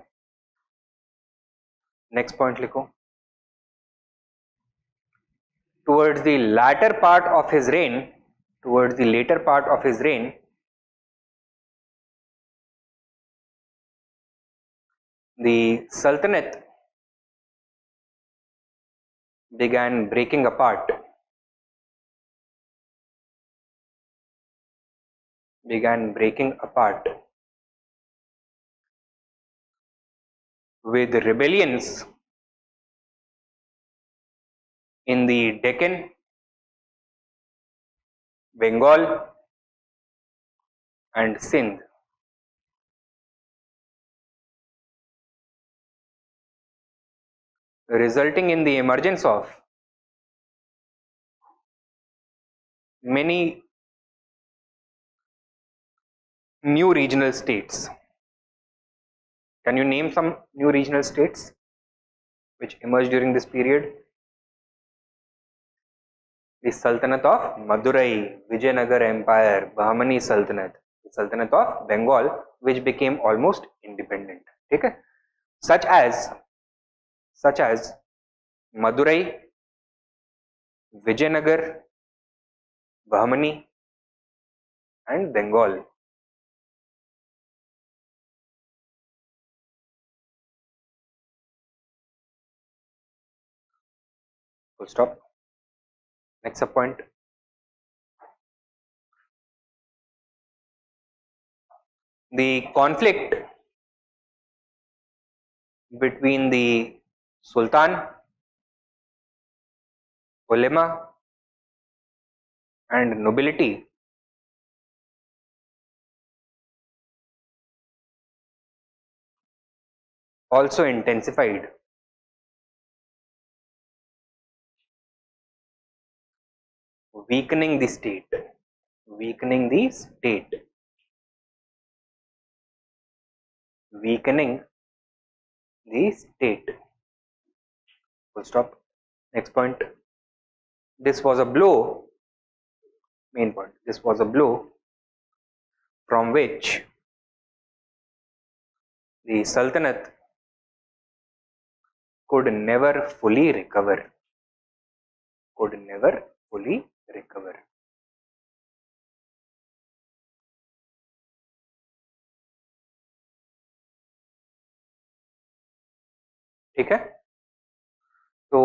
Next point लिखो. Towards the later part of his reign, the Sultanate began breaking apart with rebellions in the Deccan, Bengal, and Sindh. Resulting in the emergence of many new regional states. Can you name some new regional states which emerged during this period? The Sultanate of Madurai, Vijayanagar Empire, Bahmani Sultanate, the Sultanate of Bengal, which became almost independent. Okay? Such as Madurai, Vijayanagar, Bahmani, and Bengal. Full stop. Next point. The conflict between the Sultan, ulema, and nobility also intensified, weakening the state, weakening the state, weakening the state. Full stop. Next point. This was a blow, main point, this was a blow from which the Sultanate could never fully recover. Could never fully recover. ठीक है, तो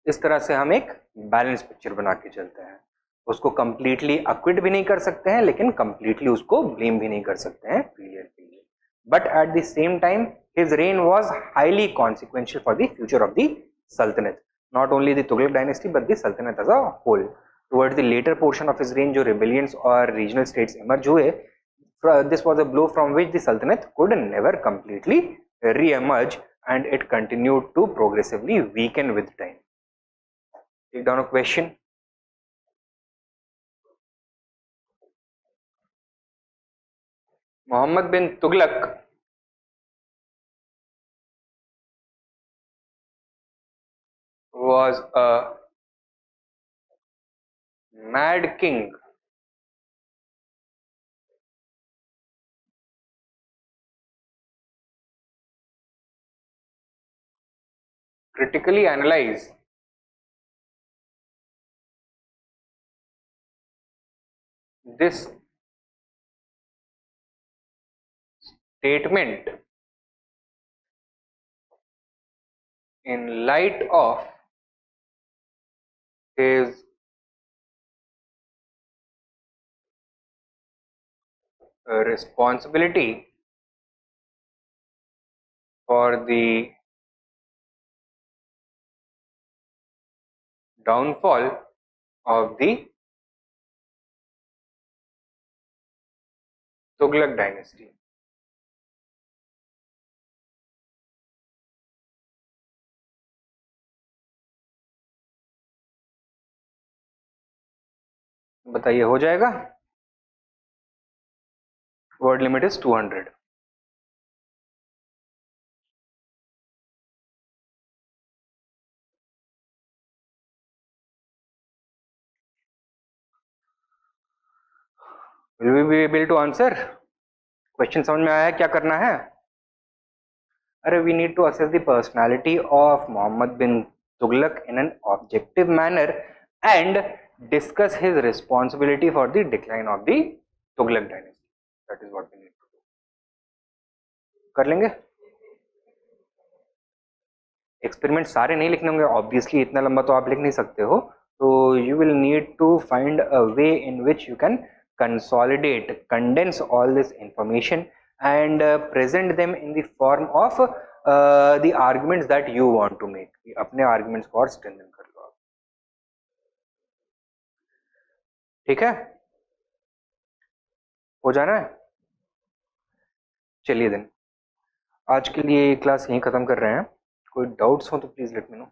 इस तरह से हम एक balance picture बना के चलते हैं. उसको कंप्लीटली अक्विट भी नहीं कर सकते हैं, लेकिन कंप्लीटली उसको ब्लेम भी नहीं कर सकते हैं फेलियर के लिए. But at the same time his reign was highly consequential for the future of the sultanate. Not only the Tughlaq dynasty but the sultanate as a whole. Towards the latter portion of his reign जो rebellions और regional states emerge हुए, this was a blow from which the Sultanate could never completely re-emerge, and it continued to progressively weaken with time. Take down a question. Muhammad bin Tughlaq was a mad king. Critically analyze this statement in light of his responsibility for the downfall of the Tughlaq dynasty. बताइए हो जाएगा? Word limit is 200. Will we be able to answer? Question समझ में आया क्या करना है? अरे we need to assess the personality of Muhammad bin Tughlaq in an objective manner and discuss his responsibility for the decline of the Tughlaq dynasty. That is what we need to do. कर लेंगे? Experiment सारे नहीं लिखने होंगे obviously, इतना लंबा तो आप लिख नहीं सकते हो. तो you will need to find a way in which you can consolidate, condense all this information and present them in the form of the arguments that you want to make. अपने arguments को और strengthen कर लो. ठीक है, हो जाना है। चलिए दिन, आज के लिए क्लास यहीं खत्म कर रहे हैं। कोई डाउट्स हो तो प्लीज लेट मी नो।